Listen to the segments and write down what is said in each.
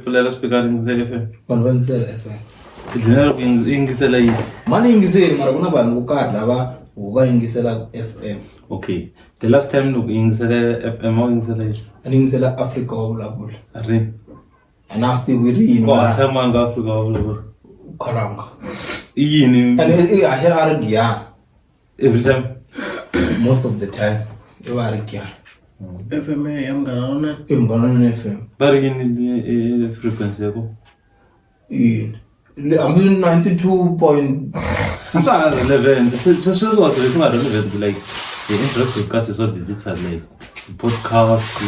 pfulela speaker yingisela FM vanhu va yingisela FM idlina ku yingisela yi mani yingiseli mara ku na vanhu vo karhi lava va yingisela FM. Okay, the last time loko yingisela FM au yingisela yi Ani yingisela Africa wa vulavula ari anafti wirini ko ashama nga Africa wa vulavula kharanga yini and ahera argiya every time most of the time you are argiya FM yamngana imngana FM bari yini frequency yako yini I'm 92.6 Sasa relevant. So was not relevant like the interest because it's all digital like podcast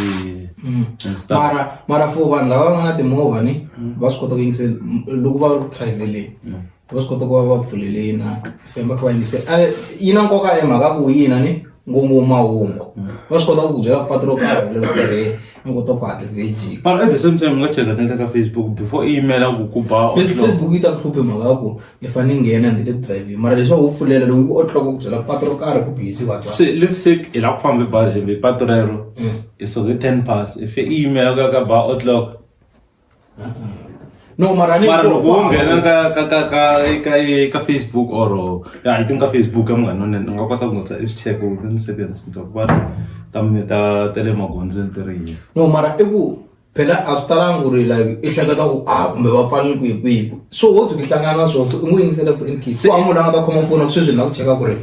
and stuff. Mara for vanhu lava nga na timovha ni va swi kota ku yingisela loko va ri traveleni va swi kota ku va pfulele na femba kha va yingisela yi na nkoka emhaka ku yina ni ngopfu mahungu va swi kota ku byela patro karhi le vutirheni ni kota ku hatla veggie. But at the same time nga cheka na ka Facebook before email ku ba Facebook yi ta hluphe mhaka ku i fane nghena ndile drive mara leswi u pfulela loko ku otloka ku byela patro karhi ku busy va so let's say ila ku famba ba patrero so 10 pass if email ka ba outlook no mara ni ko nghena ka Facebook or I think ka Facebook nga nga kota ku ngata is check within seconds to ba ta tele magondzo ntirhi no mara eku phela a swi talangi ku ri like i hleketa ku kumbe va fanele ku hi so wo tshuki hlangana swona so i n'wi yingisela for incase so munhu a nga ta khoma foni sweswi na ku cheka ku ri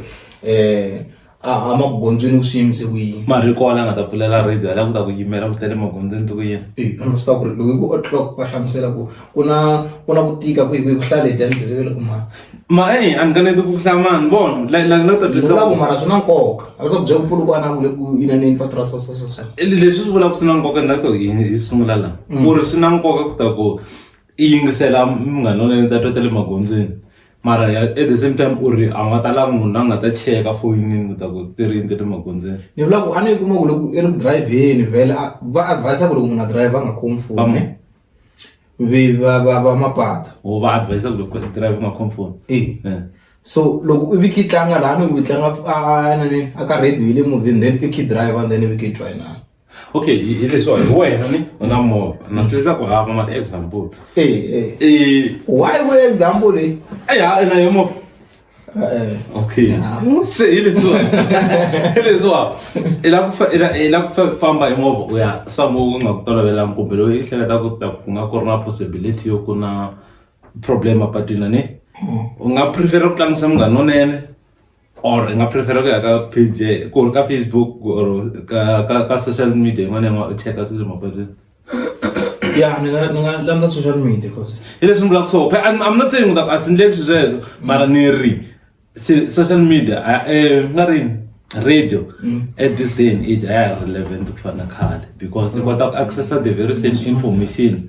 a magondzweni ku swiyimise ku yini mara ko ala nga ta pfulela radio ala ku ta ku yimela ku tele magondzweni to ku yini a swi ta ku ri loko ku o'clock va hlamusela ku ku na ku tika ku hlale dan ndleleni ku ma an kanete ku hlamani bona la no ta twisa ku mara swi na nkoka a ku byela ku pulukwana ku le ku inaneni patrasa so leswi swi vulaka swi na nkoka na to yini i sungula la ku ri swi na nkoka ku ta ku yingisela munganonene ta tele magondzweni mara at the same time uri a nga ta lava munhu a nga ta cheka foyinini ku ta ku tirhini tele magondzweni ni vula ku a ni kuma ku loko i ri driveni vhele va advise ku loko munhu a drive a nga khomi foni va mapatu o va advise ku loko drive nga khomi foni so loko i viki tlanga laha ni ku tlanga nani a ka radio yi le movini then i key drive and then i viki joinana okay hi leswo hi wena ni una movha na twisa ku hava ma example why go example leyi na yo movha okay se hi leswo ila ku famba hi movha u ya samu nga ku tolovela kumbe loyi i hleketa ku nga ku ri na possibility yo ku na problem apatwini ni u nga prefer ku tlangisa munganonene or nga prefer ku ya ka page ku ri ka Facebook or ka social media yin'wana u cheka swilo mapatwini ni nga landza social media cause hi leswi ni vulaka so I'm not saying that a swi endleki sweswo mara ni ri social media nga rini radio at this day and age a ya relevant ku fana khale because you kota ku accessa the very same information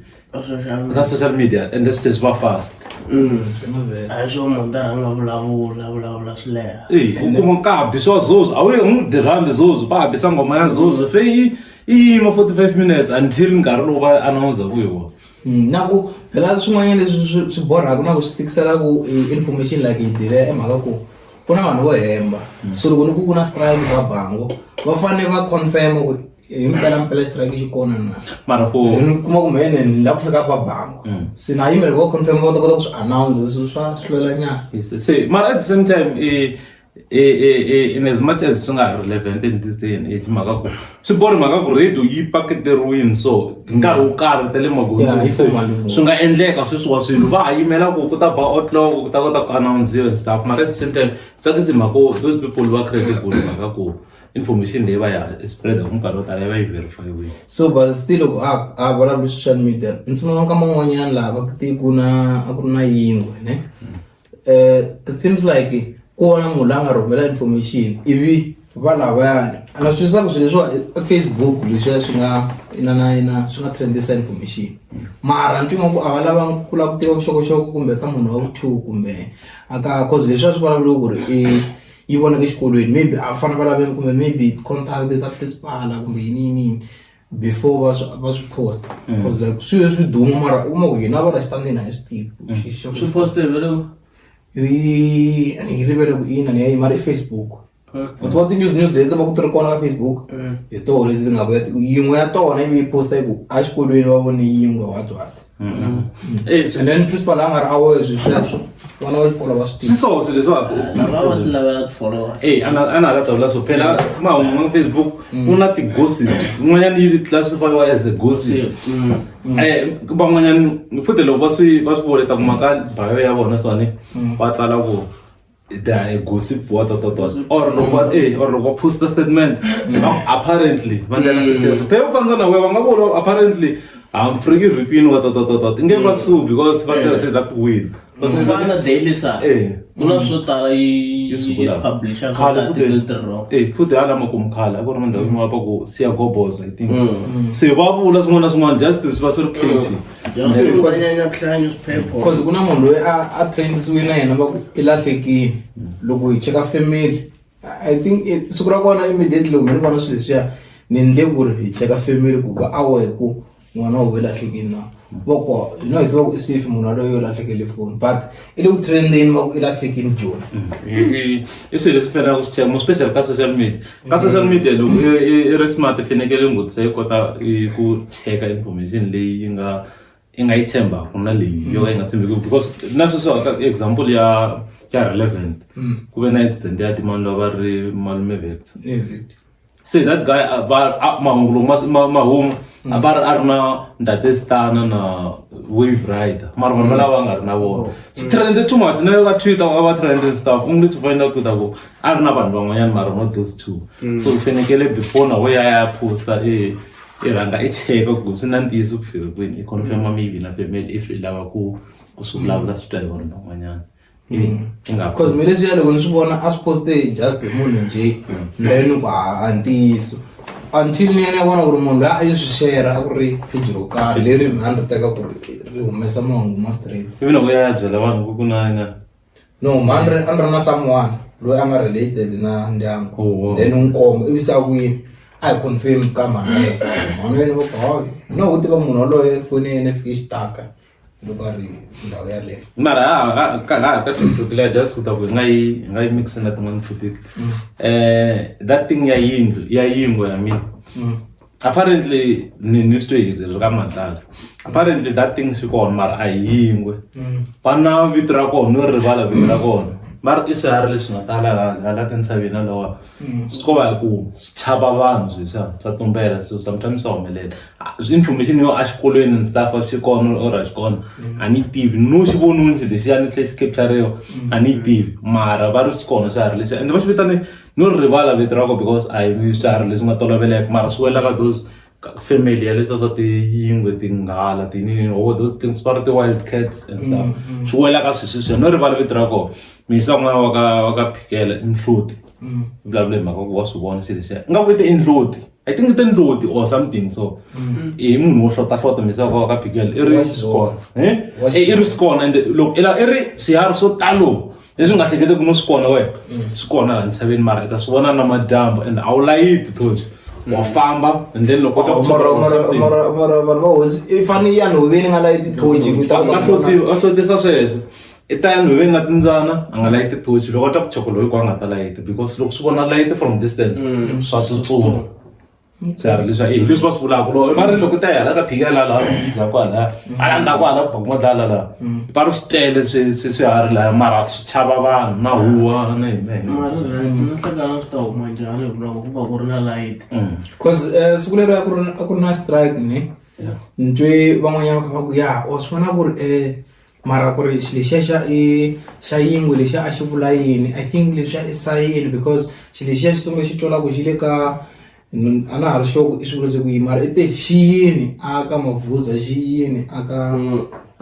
ka social media and that's just va fast a swo munhu ta rhanga vulavula swi leha u kuma nkabi swa zozo a wu n'wi dirhandi zozo va habisa ngoma ya zozo fe yi yima 45 minutes until nkarhi lowu va announce ku hi wona na ku phela swin'wanyana leswi swi borhaka na ku swi tikisela ku information like yi dire emhaka ku ku na vanhu vo hemba so loko ni ku na strike va bango va fanele va confirm ku himpela strike xi kona na mara ni kuma ku mene ni la ku fika pa bango se na yimele vo confirm va ta kota ku swi announce swa hlwelanyana se mara at the same time in as much as swi nga relevant in this day and age mhaka ku swi bori mhaka ku radio yi paketeriwini so nkarhi wo karhi tele magondzweni swi nga endleka sweswiwa swilo va ha yimela ku ta ba outlaw ku ta kota ku announce and stuff mara at the same time tsakisi mhaka those people va credible mhaka ku information leyi va ya spread hi nkarhi wo tala va yi verify wini so but still loko a vulavula social media ntsumaka ka man'wanyana laha va ku a ku ri na yingwe ne it seems like ku vona munhu la nga rhumela information ivi va lavayani a nga swi twisisa ku swilo leswiwa Facebook leswiya swi nga swi nga trendisa information mara ntwima ku a va lava ku lava ku tiva vuxokoxoko kumbe ka munhu wa vu-2 kumbe aka cause leswiya swi vulavuriwa ku ri yi vonaka exikolweni maybe a fanele va laveni kumbe maybe contact ta principal kumbe yini before va swi post because like swilo swi duma mara u kuma ku hina va ra xitandini a hi swi tivi swi poste vele hi rivele ku ina ni ya yimara Facebook but what the news leti va ku ti ri kona ka Facebook hi toho leti ti nga vuya yin'we ya tona yi posta yi ku a xikolweni va vone yingwe what and then principal a nga ri aware sweswo vana va xikolo va swi tiva. swiso swilo leswaku lava va ti lavela ti-followers. a na latavula swo phela mahungu ma Facebook ku na ti-gossip n'wanyana yi classifiwa as a gossip. Van'wanyana futhi loko va swi vona ta kuma ka bio ya vona swani va tsala ku a gossip what or loko va post a statement apparently va ndlela sweswo phela ku fanisa na we va nga vona apparently I'm freaking repeating what nge va sue because va say that weird. Kufana na Daily Sun. Kuna swo tala yi publisha ka article wrong. Futhi hala makumkhala ku ri mandhawu yin'wana va ku siya goboza I think. Se va vula swin'wana na swin'wana just to swi va swi ri crazy. Because kuna munhu loyi a trendisiwe na yena va ku i lahlekile loko hi cheka family I think siku ra kona immediately loko ni vona swilo leswiya ni ndle ku ri hi cheka family ku va aware ku n'wana wa we lahlekile na voko hi tiva ku i safe munhu waloyo yo lahlekele phone but i le ku trendeni va ku i lahlekile joni. I swilo leswi fanelaka ku swi cheka especially ka social media. Ka social media loko i ri smart i fanekele ngutisa yi kota ku cheka information leyi yi nga yi tshembaka na leyi yo ka yi nga tshembeki because na sweswo ka example ya relevant ku ve na accident ya timani lava ri malume Victor. Say that guy mahungu mahungu a ri na ndate stana na wave rider mara vanhu lava nga ri na vona swi trende too much na ka Twitter va trending stuff only to find out ku a ri na vanhu van'wanyana mara not those two. So fanekele before na we ya posta i rhanga i cheka ku swi na ntiyiso ku fika kwini i confirma maybe na family if i lava ku swi vulavula swi twa hi vanhu van'wanyana. Because mi leswiya loko ni swi vona a swi poste just munhu nje then ku a ntiyiso until ni ya vona ku ri munhu loyi a yi swi share a ku ri page ro karhi leri mi a ni teka ku ri humesa mahungu ma straight. Ivi loko ya byela vanhu ku na no man a ni ri na someone loyi a nga related na ndyangu then n'wi komba ivi se a vuyini a hi confirm ka mhana yena va ku no u tiva munhu waloye foni ya yena fike xitaka loko a ri ndhawu yaleyo mara ka TikTok leya just kuta ku nga yi mixa na tin'wana topic that thing ya yingwe I mean apparently ni swi ri ka matala apparently that thing swi kona mara a yingwe va na vito ra kona no rivala vito ra kona mara i swiharhi leswi nga tala hala tintshaveni lawa swi kova hi ku swi chava vanhu swi swa tumbela so sometimes swa humelela information yo a xikolweni and stuff a swi kona or a swi kona a ni tivi no xi vonuni xi lexiya ni tlhe xi capture-riwa a ni tivi mara va ri swi kona swiharhi leswi ende va xi vitane no rivala vito ra ko because a hi swiharhi leswi nga toloveleka mara swi wela ka those family ya leswiya swa tiyingwe tinghala tinini all those things va ri ti-wild cats and stuff swi wela ka swilo sweswiya no rivala vito ra kona misa n'wana wa ka Phikela i Nhloti vulavula hi mhaka ku wa swi vona xilo lexiya nga ku i Nhloti I think i Nhloti or something so i munhu wo hlota misa wa ka Phikela i ri skona i ri skona and loko i ri swiharhi swo talo leswi nga hleketeki no swi kona wena swi kona laha ntshaveni mara i ta swi vona na madyambu and a wu layiti thoji wa famba and then loko mara vanhu va hosi i fane ya nhoveni nga layiti thoji ku ta a hlotisa sweswo i ta ya nhoveni na timbyana a nga layiti thoji loko a ta ku chokolo hinkwayo a nga ta layiti because loko swi vona layiti from distance swa tsutsuma swiharhi leswi leswi va swi vulaka va ri loko ta hala ka Phikela laha ndlaku halaya a landza ku hala bakumadlala laha va ri swi tele swiharhi laya mara swi chava vanhu na huwa na nhlekana swi ta huma njhani loko ku va ku ri na light because siku leri a ku ri na strike ni ni twe van'wanyana va ku ya wa swi vona ku ri mara ku ri xilo lexiya xa yingwe lexiya a xi vula yini I think lexiya i sayini because xilo lexiya xi sungule xi twala ku xi le ka a na ha ri sure ku i swi vulise ku yini mara i te xi yini a ka Mavhuza xi yini a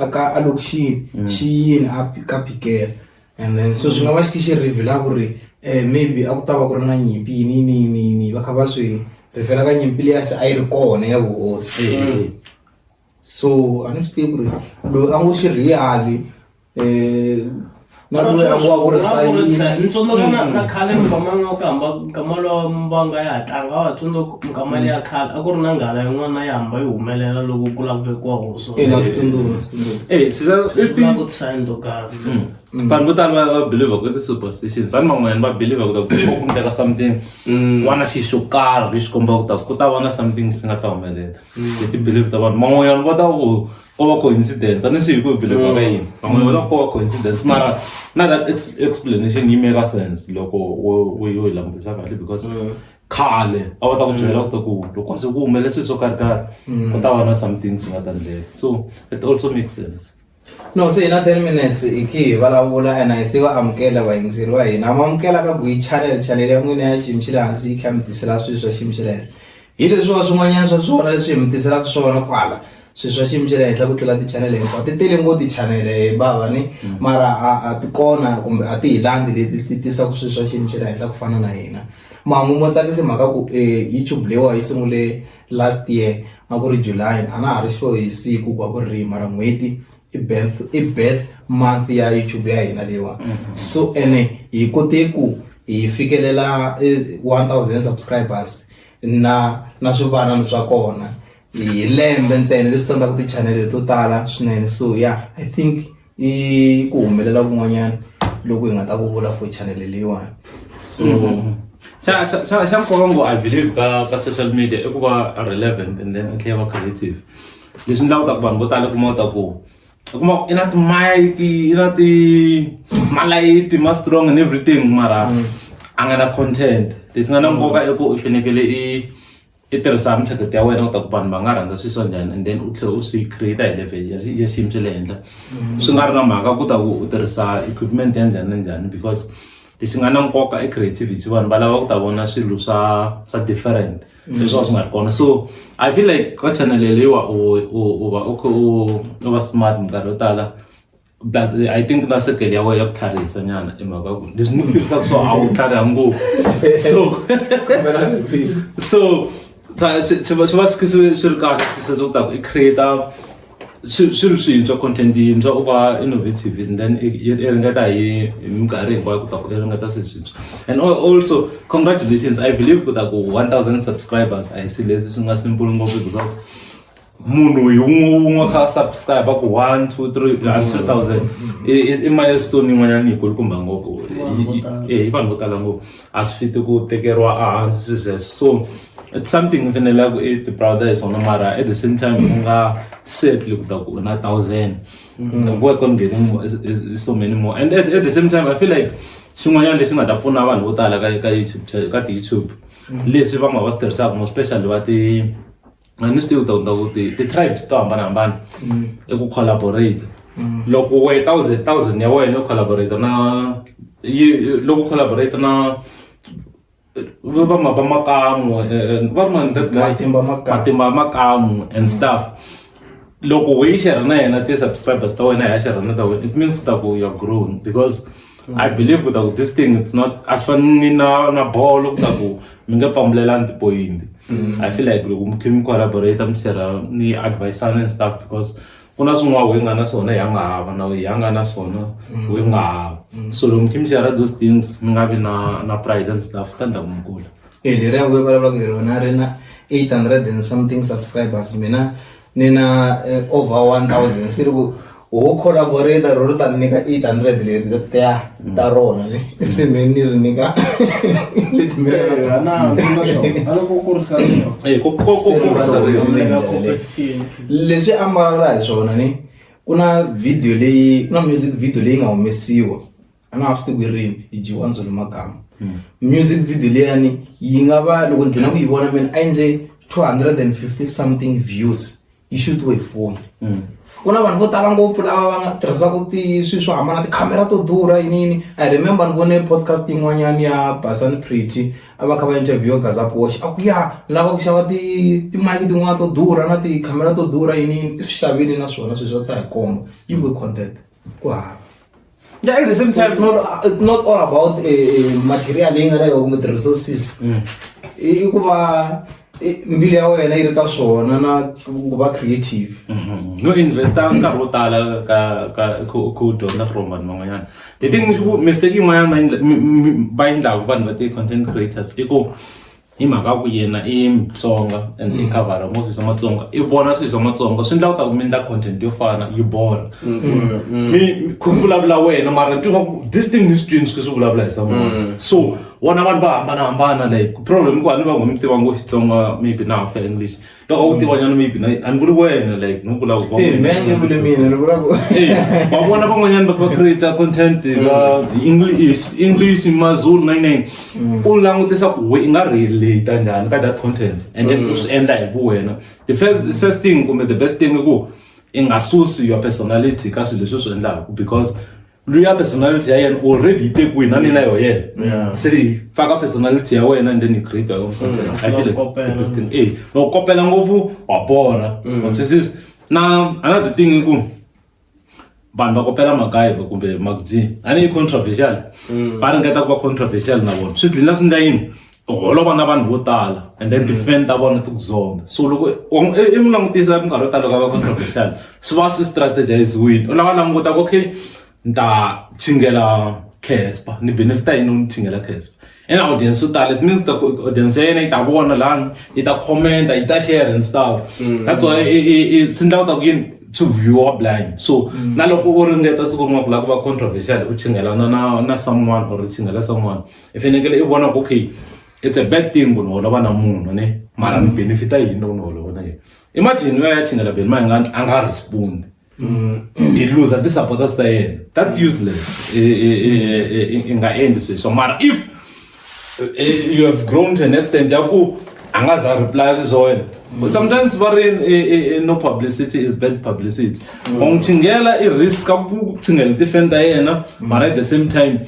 ka alokixini xi yini a ka Phikela and then so swi nga va xi xi reveal ku ri maybe a ku ta va ku ri na nyimpi yini va kha va swi reveal ka nyimpi leya se a yi ri kona ya vuhosi so a ni swi tivi ku ri loyi a ngo xi real na loyi a ngo ku ri sayini ni tsundzuka na khale mikama ku hamba nkama lowu mbanga ya tlanga wa tsundzuka mikama leya khale a ku ri na nghala yin'wana ya hamba yi humelela loko ku lavekwa hoso na switsundzuka ku sign to God vanhu vo tala va believe ku ti-superstitions vanhu van'wanyana va believe ku ku endleka something wana xi xo karhi lexi kombaka ku ta va na something xi nga ta humelela hi ti-believe ta vanhu van'wanyana va ta ku ko coincidence ani swi ku believe ka yini van'wana ko coincidence mara na that explanation yi make sense loko wo yi langutisa kahle because khale a va ta ku byela ku loko se ku humele swilo swo karhi ku ta va na something swi nga ta endleka so it also makes sense. No, se ina 10 minutes iki vulavula and I se va amukela vayingiseri va hina ma amukela ka Gwi channel ya n'wina ya xiyimo xa le hansi yi kha mi tisela swilo swa xiyimo xa le henhla hi leswiwa swin'wanyana swa swona leswi hi mi tiselaka swona kwala swilo swa xiyimo xa le henhla ku tlula ti-channel hinkwato ti tele ngopfu ti-channel bava ni mara a ti kona kumbe a ti hi landi leti ti tisaka swilo swa xiyimo xa le henhla ku fana na hina mahungu mo tsakisa mhaka ku YouTube leyiwa yi sungule last year a ku ri July a na ha ri sure hi siku ku a ku ri mara n'hweti i birth month ya YouTube ya hina lewa so ene hi kote ku hi fikelela 1000 subscribers na swivana swa kona hi lembe ntsena leswi tsandzaka ti-channel to tala swinene so yeah I think i ku humelela kun'wanyana loko hi nga ta ku vula for channel leyiwani so xa nkoka ngo I believe ka social media i ku va relevant and then tlhela va creative leswi ndlaku ta ku vanhu vo tala kuma ta ku ina ti-mic ina ti-malayithi ma-strong and everything mara a nga na content leswi nga na nkoka i ku i fanekele i tirhisa miehleketo ya wena u ta ku vanhu va nga rhandza swilo swa njhani and then u tlhela u swi create hi level ya xiyimo xa le henhla swi nga ri na mhaka ku ta ku u tirhisa equipment ya njhani na njhani because leswi nga na nkoka i creativity vanhu va lava ku ta vona swilo swa different leswi swi nga ri kona so I feel like ka channel leyiwa u va u va smart minkarhi yo tala but I think na circle ya wena ya ku tlharihisa nyana i mhaka ku leswi ni ku tirhisaka so a wu tlhariha ngopfu so swi va swi ri kahle sweswo ku ta ku i create swilo swintshwa content yintshwa u va innovative and then i ringeta hi minkarhi hinkwayo ku ta ku i ringeta swilo swintshwa and also congratulations I believe ku ta ku 1000 subscribers a hi swilo leswi swi nga simple ngopfu because munhu hi wun'we kha subscribe ku 1 2 3 2000 i milestone yin'wanyana yikulukumba ngopfu hi vanhu vo tala ngopfu a swi fiti ku tekeriwa ehansi swilo sweswo so it's something fanele ku i ti proud hi swona mara at the same time u nga settle ku ta ku na 1000 work on getting so many more and at the same time I feel like xin'wanyana leswi nga ta pfuna vanhu vo tala ka YouTube ka ti-YouTube leswi va nga va swi tirhisaka mo especially va a ni swi tivi ku ti-tribes to hambanahambana i ku collaborate loko we 1000 ya wena u collaborate na loko collaborate na va makamu matimba makamu and stuff loko we share na yena ti-subscribers ta wena ya share na ta wena it means that you're grown because I believe that this thing it's not as fani na bolo ku mi nga pambulelani tipoyinti I feel like loko mi collaborate mi share ni advice and stuff because kuna swin'wana we nga na swona ya nga hava na we ya nga na swona we nga hava so loko mi share those things mi nga vi na pride and stuff tanda kumkula leriya we vulavulaka hi rona ri na 800 and something subscribers mina ni na over 1000 se loko ho collaborate ro ta nyika 800 leri ta rona le se me ni ri nyika leti mi ana ku kurisa leswi ambala hi swona ni kuna video leyi kuna music video leyi nga humesiwa ana swi tivi rini hi Jiwanzulu Magama music video leyani yi nga va loko ndzi na ku yi vona mina a endle 250 something views yi shoot with phone kuna vanhu vo tala ngopfu lava va nga tirhisaka swilo swo hambana tikhamera to durha yinini I remember ni vone podcast yin'wanyana ya Basani Pretty a va kha va interview Gazaposh a ku ya lava ku xava ti-mic tin'wana to durha na tikhamera to durha yinini i swi xavile na swona swilo swo tsaya hi kombo yi good content ku hava yeah at the same time it's not all about material leyi nga na yona kumbe ti-resources i ku va mbilu ya wena yi ri ka swona na ku va creative no investa nkarhi wo tala ka ku dyondza from vanhu van'wanyana the thing is mistake yin'wanyana va endlaka vanhu va ti-content creators i ku hi mhaka ku yena i Mutsonga and i khavara mo swilo swa Matsonga i vona swilo swa Matsonga swi endla ku ta ku mi endla content yo fana yi bora mi ku vulavula wena mara this thing is strange ku swi vulavula hi samun'wana so vona vanhu va hambanahambana like problem ku a ni va ngo mi tiva ngo Xitsonga maybe na hafa English loko u tiva nyana maybe a ni vuli wena like no vula ku me vuli mina ni vula ku va vona van'wanyana va create content va English Mazulu 99 u langutisa ku we i nga relate njhani ka that content and then u swi endla hi vu wena the first thing kumbe the best thing i ku i nga susi your personality ka swilo leswi swi endlaku because luya personality ya yena already yi tekiwini na nina yo yena se faka personality ya wena and then you create your own content I feel like the best thing loko kopela ngopfu wa bora is na another thing i ku vanhu va kopela makayeva kumbe magzi a ni controversial va ringeta ku va controversial na vona swi dlina swi nga yini holova na vanhu vo tala and then defend ta vona ti ku zonda so loko i n'wi langutisa minkarhi yo tala loko va controversial swi va swi strategize-wini u lava languta ku okay nta chingela Casper ni benefita yini ni chingela Casper and audience so tala it means the audience yena yi ta vona lani yi ta comment yi ta share and stuff that's why swi ndla ku yini to view or blind so na loko u ringeta siku rin'wana ku lava ku va controversial u chingelana na someone or u chingela someone i fanekele i vona ku okay it's a bad thing ku holova na munhu ne mara ni benefita yini loko ni holova na yena imagine ya chingela Ben ma anga respond he lose the supporters ta yena that's useless inga end so mara if you have grown to an extent ya ku angaza reply zone but sometimes very no publicity is bad publicity ongithingela I risk ku thingela defender yena mara at the same time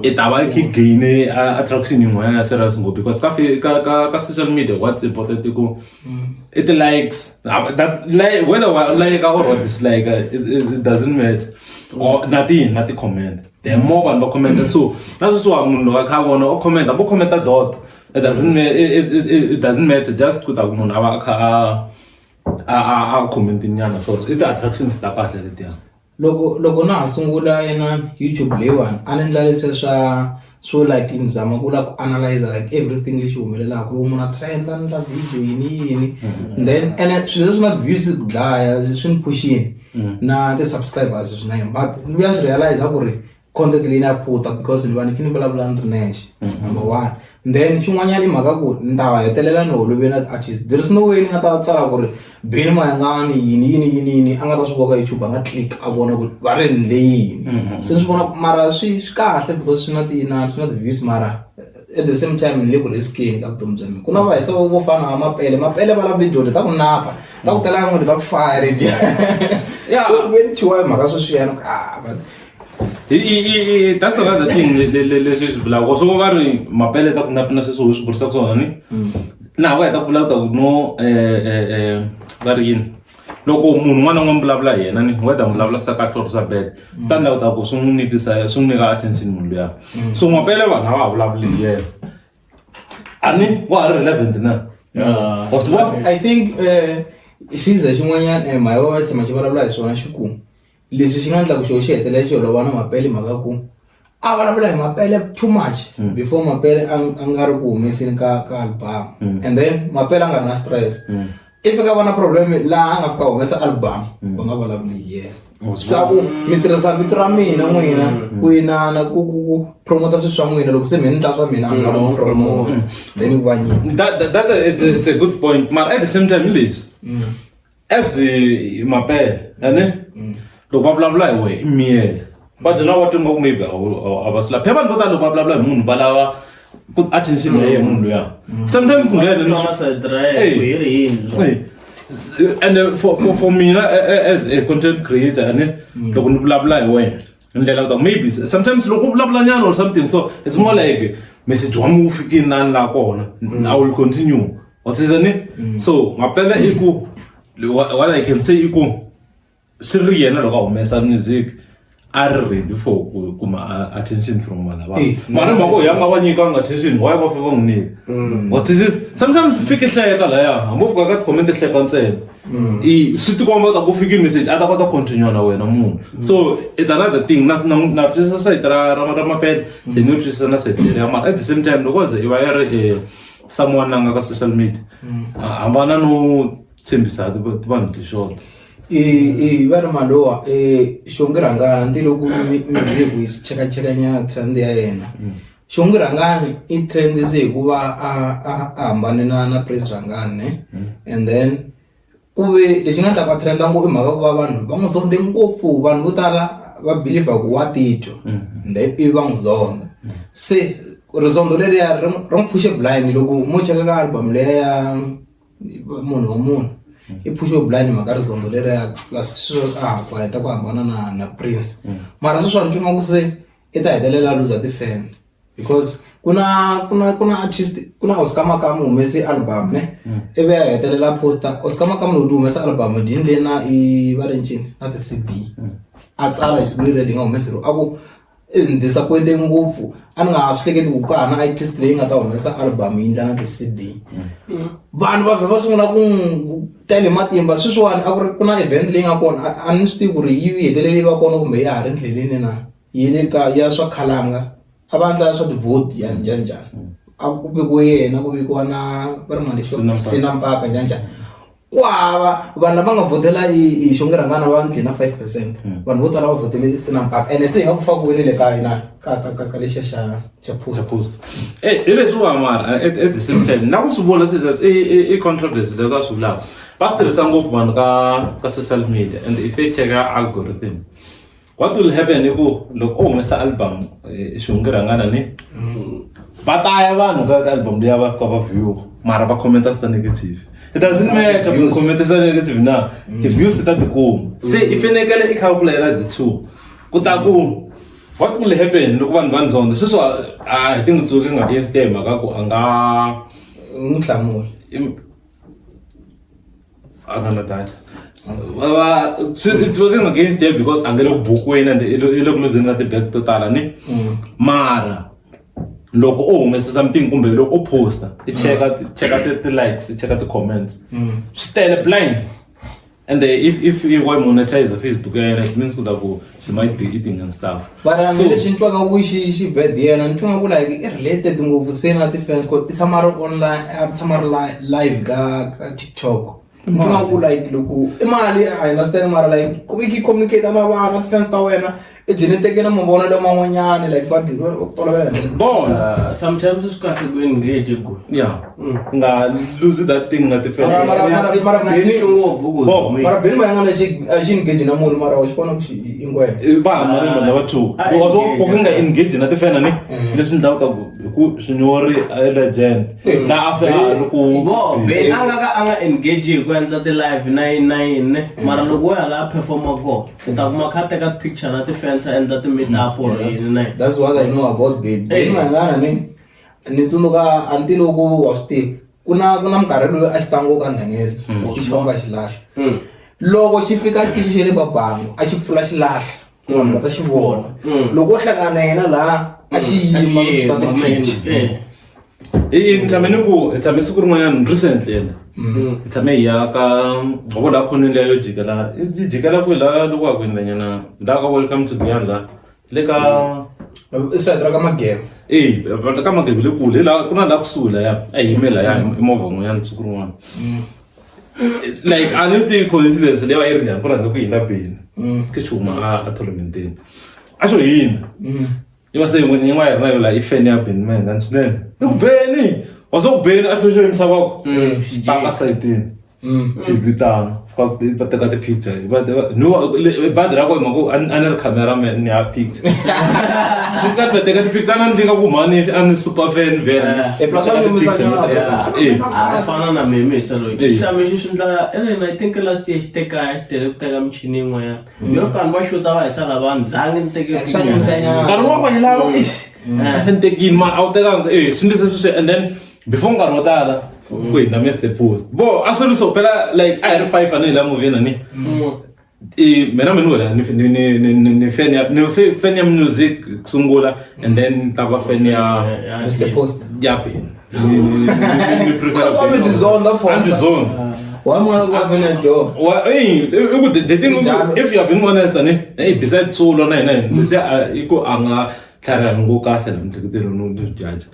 itaba ki gain attraction yin'wana ya serious ngo because ka social media what's important ku it likes that like whether like or dislike it doesn't matter or nothing comment the more vanhu va comment so naso so munhu loko kha vona o comment abo commenta dot it doesn't matter just ku ta munhu ava kha a commenting nyana so it attractions ta kahle letiya loko na ha sungula yena YouTube leyiwani a ni endla leswi so like nzama ku la ku analyze like everything lexi humelelaka loko munhu a trend a endla video yini then and swilo leswi na views dlaya swi ni pushini na the subscribers swi na yini but ni ya swi realize ku ri content leyi na phuta because ni va ni fini vulavula ni ri nexe number one then xin'wanyana i mhaka ku ni ta va hetelela ni holovela artist there is no way ni nga ta tsala ku ri Benny Mayengani yini a nga ta swi voka YouTube a nga click a vona ku va ri ni leyini se ni swi vona mara swi kahle because swi na the views mara at the same time ni le ku riskeni ka vutomi bya mina ku na va hisa vo fana na mapele va lava video ta ku napa ta ku tela n'wini ta ku fire so when chiwa mhaka swi yana but that's another thing leswi swi vulaka so va ri mapele ta ku napina sweswi swi vurisaka swona ni na va heta ku vulavula ku no va ri yini loko munhu n'wana n'wana vulavula yena ni whether vulavula sa kahle or sa bad swi ta endla ku swi n'wi nyika attention munhu luya so mapele vanhu a va vulavuli yena ani wa ha ri relevant na I think xiza xin'wanyana mhaka va tshama xi vulavula hi swona xi ku leswi xi nga endla ku xo xi hetelela xi holova na mapele mhaka ku a vulavula hi mapele too much before mapele a nga ri ku humeseni ka album and then mapele a nga ri na stress if ka va na problem laha a nga fika humesa album va nga vulavuli hi yena sa ku mi tirhisa vito ra mina n'wina ku inana ku promota swilo swa n'wina loko se mina ni tla swa mina na ku promote then ku va nyini that it's a good point but at the same time listen as mapele ane loko va vulavula hi wehe i miyele va byela va twenga ku maybe a va swi lavi phela vanhu vo tala loko va vulavula hi munhu va lava ku attention ya yena munhu luya sometimes and for mina as a content creator ane loko ni vulavula hi wena ndlela ta maybe sometimes loko vulavula nyana or something so it's more like message wa mu fikini nani la kona I will continue what is it so mapela iku what I can say iku siri yena loko humesa music are ready for kuma attention from vana va mara mako yanga va nyika attention why va fika ngini what is this sometimes fika hleka la ya hambo fika ka comment hleka ntsena I swi tikomba ta ku fika message ata kota continue na wena munhu so it's another thing na just side ra mapele the nutrition na side ya mara at the same time loko ze iba yari someone nanga ka social media ambana no tshembisa vanhu tishona va ri malowa xongirangana nti loko music yi cheka nyana trend ya yena Shungu Rangani i trend se hikuva a hambane na Prince Rangani ne and then kuve lexi nga ta va trenda ngopfu i mhaka ku va vanhu va n'wi zonde ngopfu vanhu vo tala va believe ku wa titwa then ivi va n'wi zonda se rizondo leriya ri n'wi phushe blind loko mo cheka ka album leya ya munhu wa munhu i phushe blind mhaka rizondo leriya plus swilo ku heta ku hambana na Prince mara sweswi ni twa ku se i ta hetelela loser ti-fan because kuna artist kuna Oscar Makamu humese album ne ivi ya hetelela poster Oscar Makamu loko humesa album dini lena i va ri ncini na ti-CD a tsala hi siku leri nga humesi ro a ku ni disappointed ngopfu a ni nga swi hleketi ku ka na artist leyi nga ta humesa album yi ndla na ti-CD vanhu va vhe va sungula ku tele matimba sweswiwani a ku ri ku na event leyi nga kona a ni swi tivi ku ri yi hetelele yi va kona kumbe ya ha ri ndleleni na yi le ka ya swa khalanga a va endla swa ti-vote njhani a ku vekiwe yena ku vekiwa na va ri mali Sinampaka njhani ku hava vanhu lava nga vhotela i Shungu Rangani va nghena 5% vanhu vo tala va vhotele Sinampaka ene se hi nga ku fakiwile le ka hina ka lexiya xa post hi leswiwa mara at the same time na ku swi vona i controversy leyi ka swi vulaka va swi tirhisa ngopfu vanhu ka social media and if i cheka algorithm what will happen i ku loko u humesa album Shungu Rangani ni va ta ya vanhu ka album leyi va fika va view mara va commenta swa negative. It doesn't matter ku comment swa negative na views ta tikuma se i fanekele i calculate the two ku ta ku what will happen loko vanhu va ndzonda sweswo I think it's talking against them mhaka ku a nga n'wi hlamula a nga na data it's working against them because a nga le ku bukweni and i le ku losing na ti-back to tala ni mara loko u humesa something kumbe loko u posta i cheka ti-likes i cheka ti-comments swi tele blind and if you want to monetize the Facebook it means that she might be eating and stuff bara lexi ni twaka ku xi bad yena ni twa ku like i related ngopfu se na ti-fans ko ti tshama ri online a tshama ri live ka TikTok ni twa ku like loko i mali I understand mara like ku i communicate na vana ti-fans ta wena i dlini tekela mavonelo man'wanyana like va tolovela bona sometimes swi kahle ku engage ku nga lose that thing na ti-fans mara beni va nga na xi engage na munhu mara wa xi vona ku xi ingwenya va hambana va two because ku nga engage na ti-fan ni leswi endlaka ku Swinyori a legend na after loko beni a nga engage ku endla ti-live 9 mara loko ya la performa go u ta kuma kha teka picture na ti-fans and that meet up or that's what I know about Beni Mayengani ni tsundzuka until loko wa swi tivi kuna minkarhi loyi a xi tango ka Ndangezi xi famba xi lahla loko xi fika xitichi xa le Babangu a xi pfula xi lahla vanhu va ta xi vona loko o hlangana na yena laha a xi yima ku ta ti-picture ni tshame ni ku hi tshame siku rin'wanyana recently yena hi tshame hi ya ka loko la khoneni leya yo jikela ku la loko a kwendanyana la ka welcome to Giyani la le ka isayitira ka Mageba ka Mageba le kule la ku na la kusuhi laya a hi yimela ya movha n'wanyana siku rin'wana like a ni swi tivi coincidence leyi va yi ri njhani ku rhandza ku hina Beni ke chuma a tournamenteni a xo hina iba se yin'wana yi ri na yo la i fan ya Beni Mayengani swinene i ku Beni waso Beni a fexo yimisa voko paka sayitini xi vitana va teka ti-picture badi ra kona ku a ni ri cameraman ni ya picture va teka ti-picture a ni teka ku mhani a ni super fan vhela fana na meme se loyi xi tshame xi swi ndla I think last year xi tele ku teka michini yin'wanyana yo fika ni va xuta va hi sala vanhu zangi ni teke nkarhi wa kwa hilava a ni tekini ma a wu tekanga swi ndlise sweswi and then before nkarhi wo tala wait na miss the post bo absolutely so phela like I had 5 ani la movie nani mina wala ni fan ya music kusungula and then taba fan ya miss the post ya Beni ni prefer zone why mwana kwa vena do the thing if you are being honest ani besides solo na say iko anga thara ngo kahle la mtheketelo no judge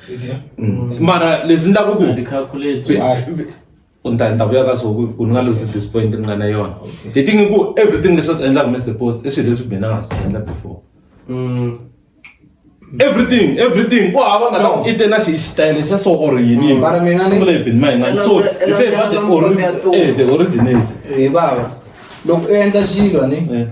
mara leswi ndaka ku calculate unta vuya ka so ku nga lose this point nga na yona the thing ku everything leswi endla miss the post is leswi Beni nga swi endla before everything ku hava nga ite na xitayile xa so or yini Mara mina ni- similar in mind so if I have the originate baba loko u endla xilo ni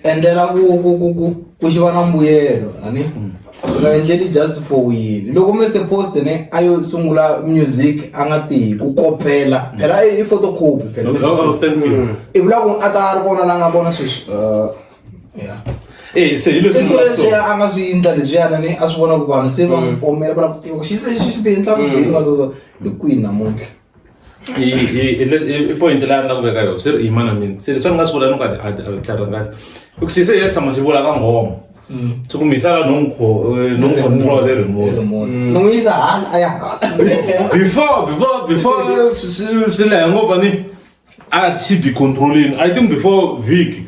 endlela ku xi va na mbuyelo ani u nga endleli just for wini loko Mr Post ne a yo sungula music a nga tihi ku kopela phela i photocopy phela i vula ku a ta ri vona la nga vona sweswi se hilo leswi a nga swi endla leswiyana ni a swi vona ku vanhu se va n'wi pomela va lava ku tiva ku xi swi ti endla ku beni va to hi kwini namuntlha i point la na ku veka yo swi ri imana mina se leswi nga swi vula no ka a tlhara ngahle ku xi se ya tshama xi vula ka ngoma so ku misala no control le remote no yisa hala aya before swi le ngova ni a xi di controlling I think before Vic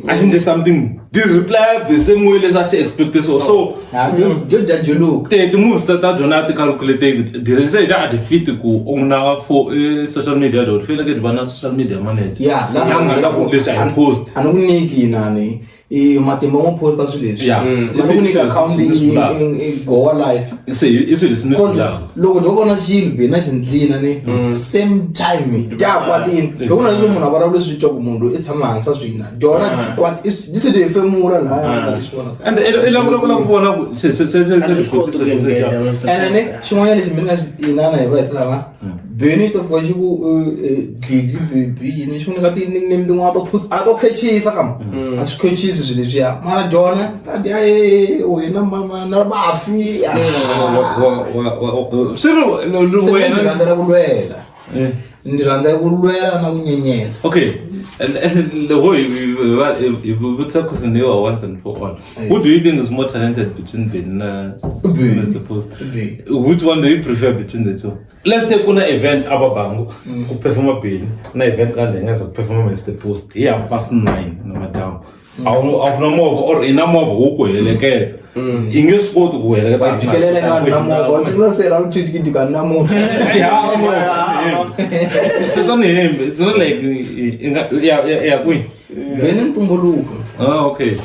I think there's something did reply the same way as I expected so jo look the moves that are not calculated the result are defeat ku ongna for social media do feel like bana social media manager la nga leswi I post anukuniki nani I matimba mo posta swilo leswi anukuniki account in Goa life se iso leswi loko ndo vona xilo bena xindlina ni same time ja kwatini loko na leswi munhu a vulavula leswi twa ku munhu i tshama hansi swina jona kwati this is the femula la and ila ku vona ku se and ne xin'wanyana lexi mina xi inana hi va islama beni xi to fika xi ku gigi baby yini xi ka ti nickname tin'wana to khechisa kam a swi khechisi swilo leswiya mara jona tadi ya wena na bafi ndzi rhandzela ku lwela ndzi rhandza ku lwela na ku nyenyela okay the way we talk once and for all who do you think is more talented between Ben and Mr Post which one do you prefer between the two let's say kuna event ababangu ku perform Ben na event ka lenga ku perform Mr Post here 9:30 no madam awuna movha or ina movha uku heleketa inge sport ku heleketa jikelele ka na movha ndzi se ra uthiki ka na movha so name it's not like yeah queen beni ntumbuluko okay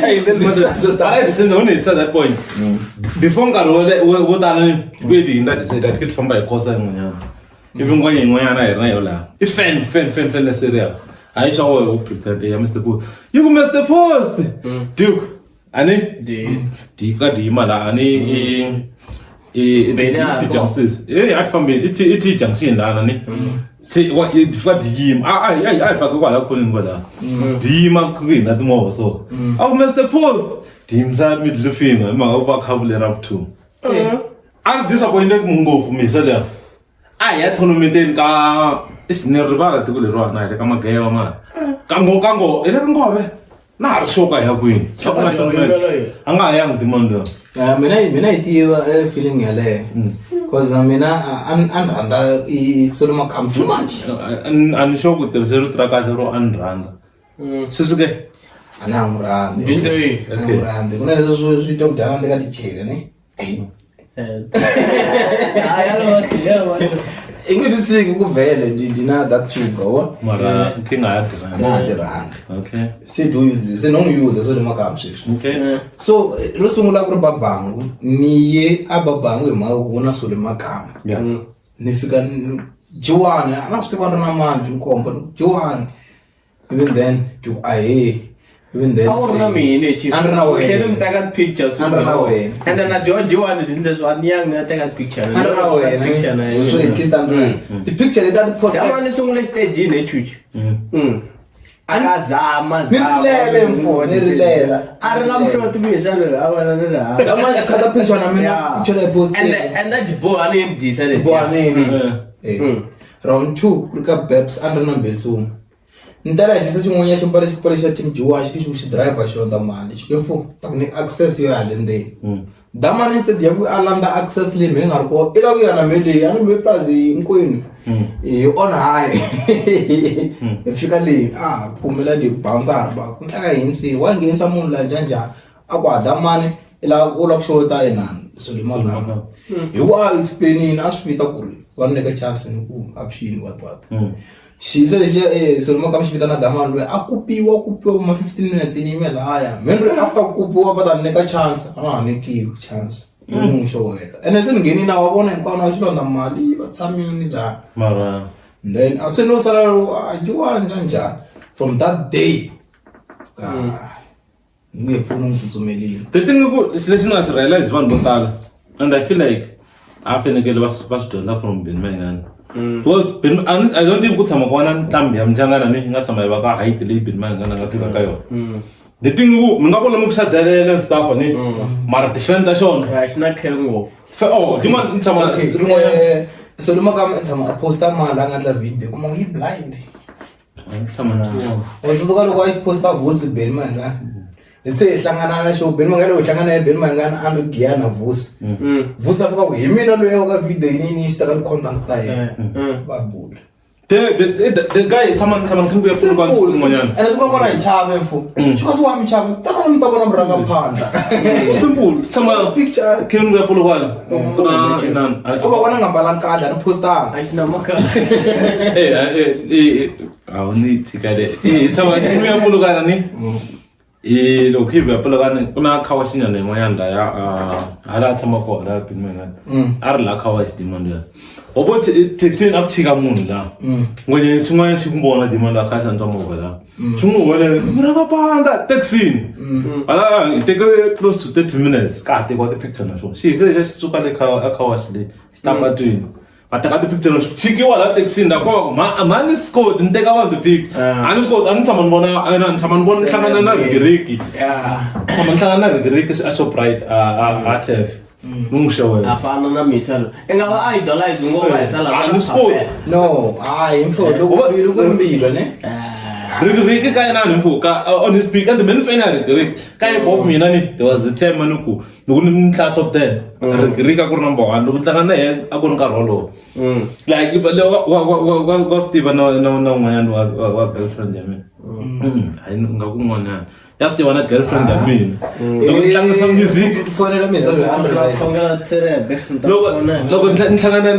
I listen only at that point before ngaro wo tala we di that say that kid famba ikosa ngonyana even when ngonyana ira yola I fan serious I saw who pretend yeah Mr Post you Mr Post Duke ani di ka di mala ani justice at family it junction la ni se what it for di I ba ko la khoni ngola di ma ku na mo so Mr Post team sa middle finger ma vocabulary of two I'm disappointed mungo for me sala ya tournament ka isneribala tikule rona ile kama gayo ma kango ile kangobe na arshoka ya kwini anga yang dimondo mina itiva feeling yale cause na mina anranda I soloma come too much an shoku te zero traka zero anranda sisuke ana murande murande kuna lezo swi to dala ndika tichele ne ingiditsiki kuvele ndina that you go mara kinga rand okay se do use se non use so magama sweswi okay so ro sungula ku ri babangu niye ababangu hi mhaka ku vona swilo magama ni fika jiwani a nga swi tiva ri na mani nkombo jiwani even then to even then awurna mine chief andra we khelum takat pictures andra we and then na jiwani didn't so anyang na takat picture andra we picture na so it is andra the picture that post jamani sungule stage ne chuchu akazama nilele mfo nilela arila mhlothu misalo abana nela kama shikata picture na mina picture la post and that boy ani mdisa boy ani round 2 kurika babs andra na besu ndala xisa xin'wanya xipale xa team jiwa xi driver xi londa mali xifo ta ni access yo halende damani instead ya ku alanda access limit nga ri ko ila ku yana mele yana me plus inkwini on high fika le phumela di bouncer ba ku ntaka hinsi wa ngenisa munhu la njanja akwa damani ila ku la kushota enani so le magama hi wa explaining aswita ku ri wa neka chance ni ku option what xi se lexi Solomon Kambe xi vitana Damani loyi a kupiwa ma 15 minutes ni email haya manje after kupiwa va ta nyika chance a nga ha nyikiwi chance n'wi xeweta ene se ni nghenini wa vona hinkwavo na xilondza mali va tshamini laha mara then a se no sala a dyiwani kanjhani from that day ni nge pfuni n'wi tsutsumelile the thing is leswi ni nga swi realize vanhu vo tala and I feel like a fanekele va swi dyondza from Ben Mayengani because I don't think ku tshama ku vona ntambi ya minhlangano ni nga tshama hi va ka height leyi Ben Mayengani a nga fika ka yona the thing is mi nga vona mi ku xadelela and stuff ni mara defend ta xona xi na khe ngopfu din'wana ni tshama Solomon Kambe tshama a posta mali a nga endla video kuma yi blind watsundzuka loko a posta Vusi Ben Mayengani hi se hi hlangana na xo Ben Mayengani hi hlangana ya Ben Mayengani a ri giya na Vusi Vusi a fika ku hi mina loyi ya ka video yini xi teka ti-contact ta yena va bula the guy tshama khin ku ya pfuna vanhu siku rin'wanyana ene swi vona hi chave mfu swi ka swi wa mi chave tana mi ta vona mi ranga phanda simple tshama picture khin ku ya pfuna vanhu kuna ku va vona nga mbalangi kahle a ni postanga a xi na maka a wu ni tshikale tshama khin ku ya pfuna kana ni loko hi vuya pfulekani ku na khawa xinyana yin'wanyana laya hala a tshama kona Ben Mayengani a ri laha khawa hi xitimani luya wa vo thekisini a ku chika munhu laha ngwenye xin'wanyana xi ku vona dimani laha kha xantswa movha laha xi n'wi holela mi ranga panda thekisini hala hi teke close to 30 minutes ka ha tekiwa ti-picture na swona xi hi se lexa xi suka le khawa xi le xi ta patwini va teka ti-picture na swi chikiwa laha thekisini laha kova ma ni swi koti ni teka vanhu ti-pic a ni swi koti a ni tshama ni vona ni tshama ni vona ni hlangana na rigiriki tshama ni hlangana na rigiriki a Shoprite a TF ni n'wi xewela a fana na misalo i nga va idolize ngopfu hi sala ni swi koti no hayi mfo loko mbilu ku mbilo ne rigiriki ka yena ni mpfuka on his speak and men fena rigiriki ka ye Bob mina ni there was a time ni ku loko ni tlaya top 10 rigiriki a ku ri number 1 loko tlanga na yena a ku ri nkarhi wolowo like wa swi tiva na un'wanyana wa girlfriend ya mina hayi nga ku n'wanyana ya swi tiva na girlfriend ya mina loko ni tlangisa music fonela misalo ya khongela tserebe loko ni hlangana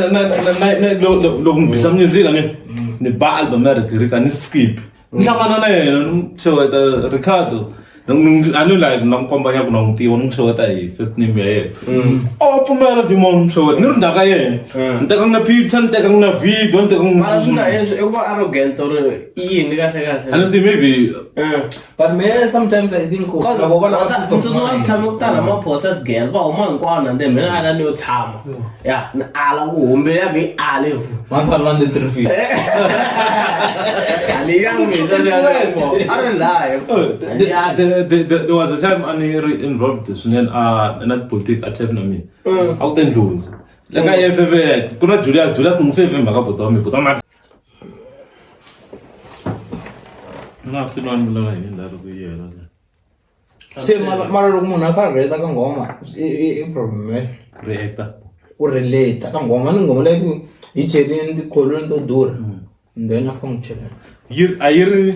loko ni bisa music a ni ba album ya rigiriki ni skip ni hlangana na yena ni xeweta Ricardo a ni like na n'wi komba ya ku na n'wi tiva ni n'wi xeweta hi first name ya yena a pfumela dimoni ni n'wi xeweta ni ri ndzhaka yena ni tekanga na picture ni tekanga na video ni tekanga mara swi nga endli i ku va arrogant or i yini kahle I don't think maybe but me sometimes I think lavo va lava ntsundzuka tshama ku tala ma-process girl va huma hinkwana then mina a la ni yo tshama ya ni ala ku humbela ya mi ale mathana na ndzi 3 feet ani ya misalo a ri laha there was a time ani involved swinene na politics a TF na mina a ku tendlunzi le ka FFF ku na Julius ni n'wi feve mhaka buta wa mi buta ma na swi tin'wana milana hi ndhawu ku yena se mara loko munhu a kha rheta ka nghoma i problem reactor u relate ka nghoma ni nghoma leyi hi cherini tikholoni to durha then a fika n'wi chelela a yi ri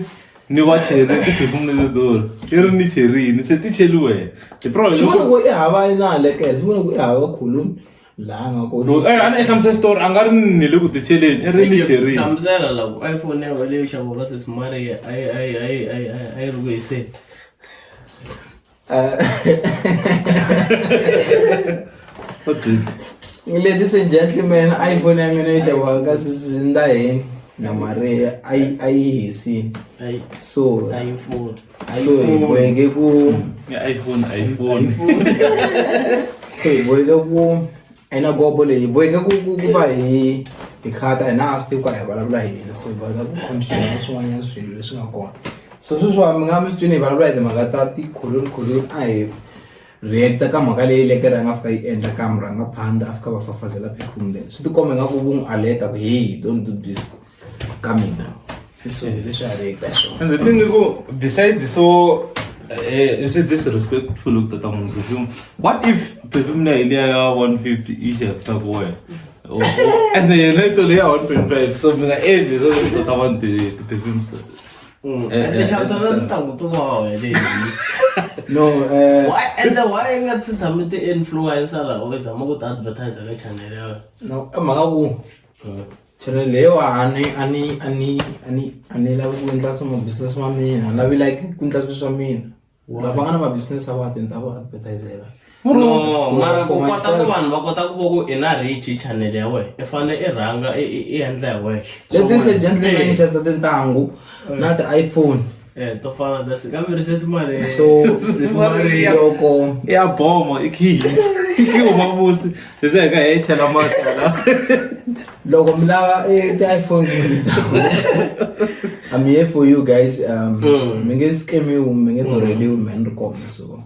ni wa cheri ti-perfume leti dura yi ri ni cherini se ti cheliwe swi vona ku i hava na lekele swi vona ku i hava khuluni laha nga kona a ni ehlamusela xitori a nga ri ni le ku ti cheleni i ri ni cherini hlamusela loko iPhone ya va leyi xavo va sesmari a yi ri ku hi se ladies and gentlemen iPhone ya mina yi xaviwa ka sisindaheni na Maria a yi hisini so hi boheke ku iPhone so hi boheke ku ena gobo leyi hi boheke ku va hi khata hina a swi tivi ku a hi vulavula hi yini so hi boheka ku continue na swin'wanyana swilo leswi nga kona so sweswiwa mi nga mi swi twini hi vulavula hi timhaka ta tikholoni a hi reacta ka mhaka leyi lekere a nga fika yi endla kamera nga phanda a fika va fafazela perfume then swi tikomba nga ku vu n'wi aleta ku hey don't do this ka mina so leswi a reacta swona and the thing is besides so is it disrespectful of the perfume what if perfume na ile ya 150 each ya sa ku wena and then yena ito le ya 1.5 so mina endle so ta want the perfumes lexavisana ntangu to va wele no why nga tshama ti-influencer laha u zama ku ti advertise ka channel ya wena no mhaka ku channel leyo ani lava ku endla swa business wa mina lavi like ku endla swilo swa mina lava nga na ma business ava tenta va advertisela no mara for ku kota ku myself. vanhu va kota ku vo ku ina reach channel ya wena i fane i rhanga i endla hi wexe ladies and gentlemen xavisa tintangu na ti-iPhone to fana dasi kambe se mali so loko ya boma ikhiuma musi leswi hi ka hi chela matala loko mi lava ti-iPhone I'm here for you guys mi nge skemiwi mi nge durheliwi man ri kona so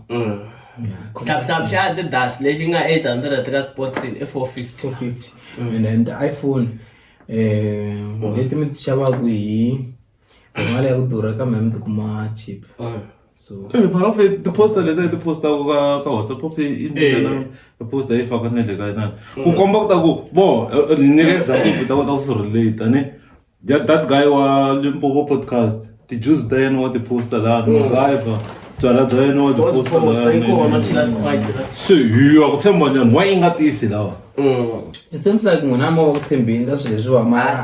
tap xa Adidas lexi nga 800 ka sports i 450 250 and then the iPhone leti mi ti xavaku hi mali ya ku durha kambe mi ti kuma cheap so mara fe ti-poster leti ti postaka ka WhatsApp fe poster yi faka na le ka inani ku komba ku ta ku bo ni nyika example ta kota ku swi relate ne that guy wa Limpopo podcast ti-juice ta yena wa ti-poster laha magaiva byala bya yena wa ti-poster laha se hi a ku tshemba njhani wa yi nga tisi lawa it seems like n'wina mo va ku tshembeni ka swilo leswiwa mara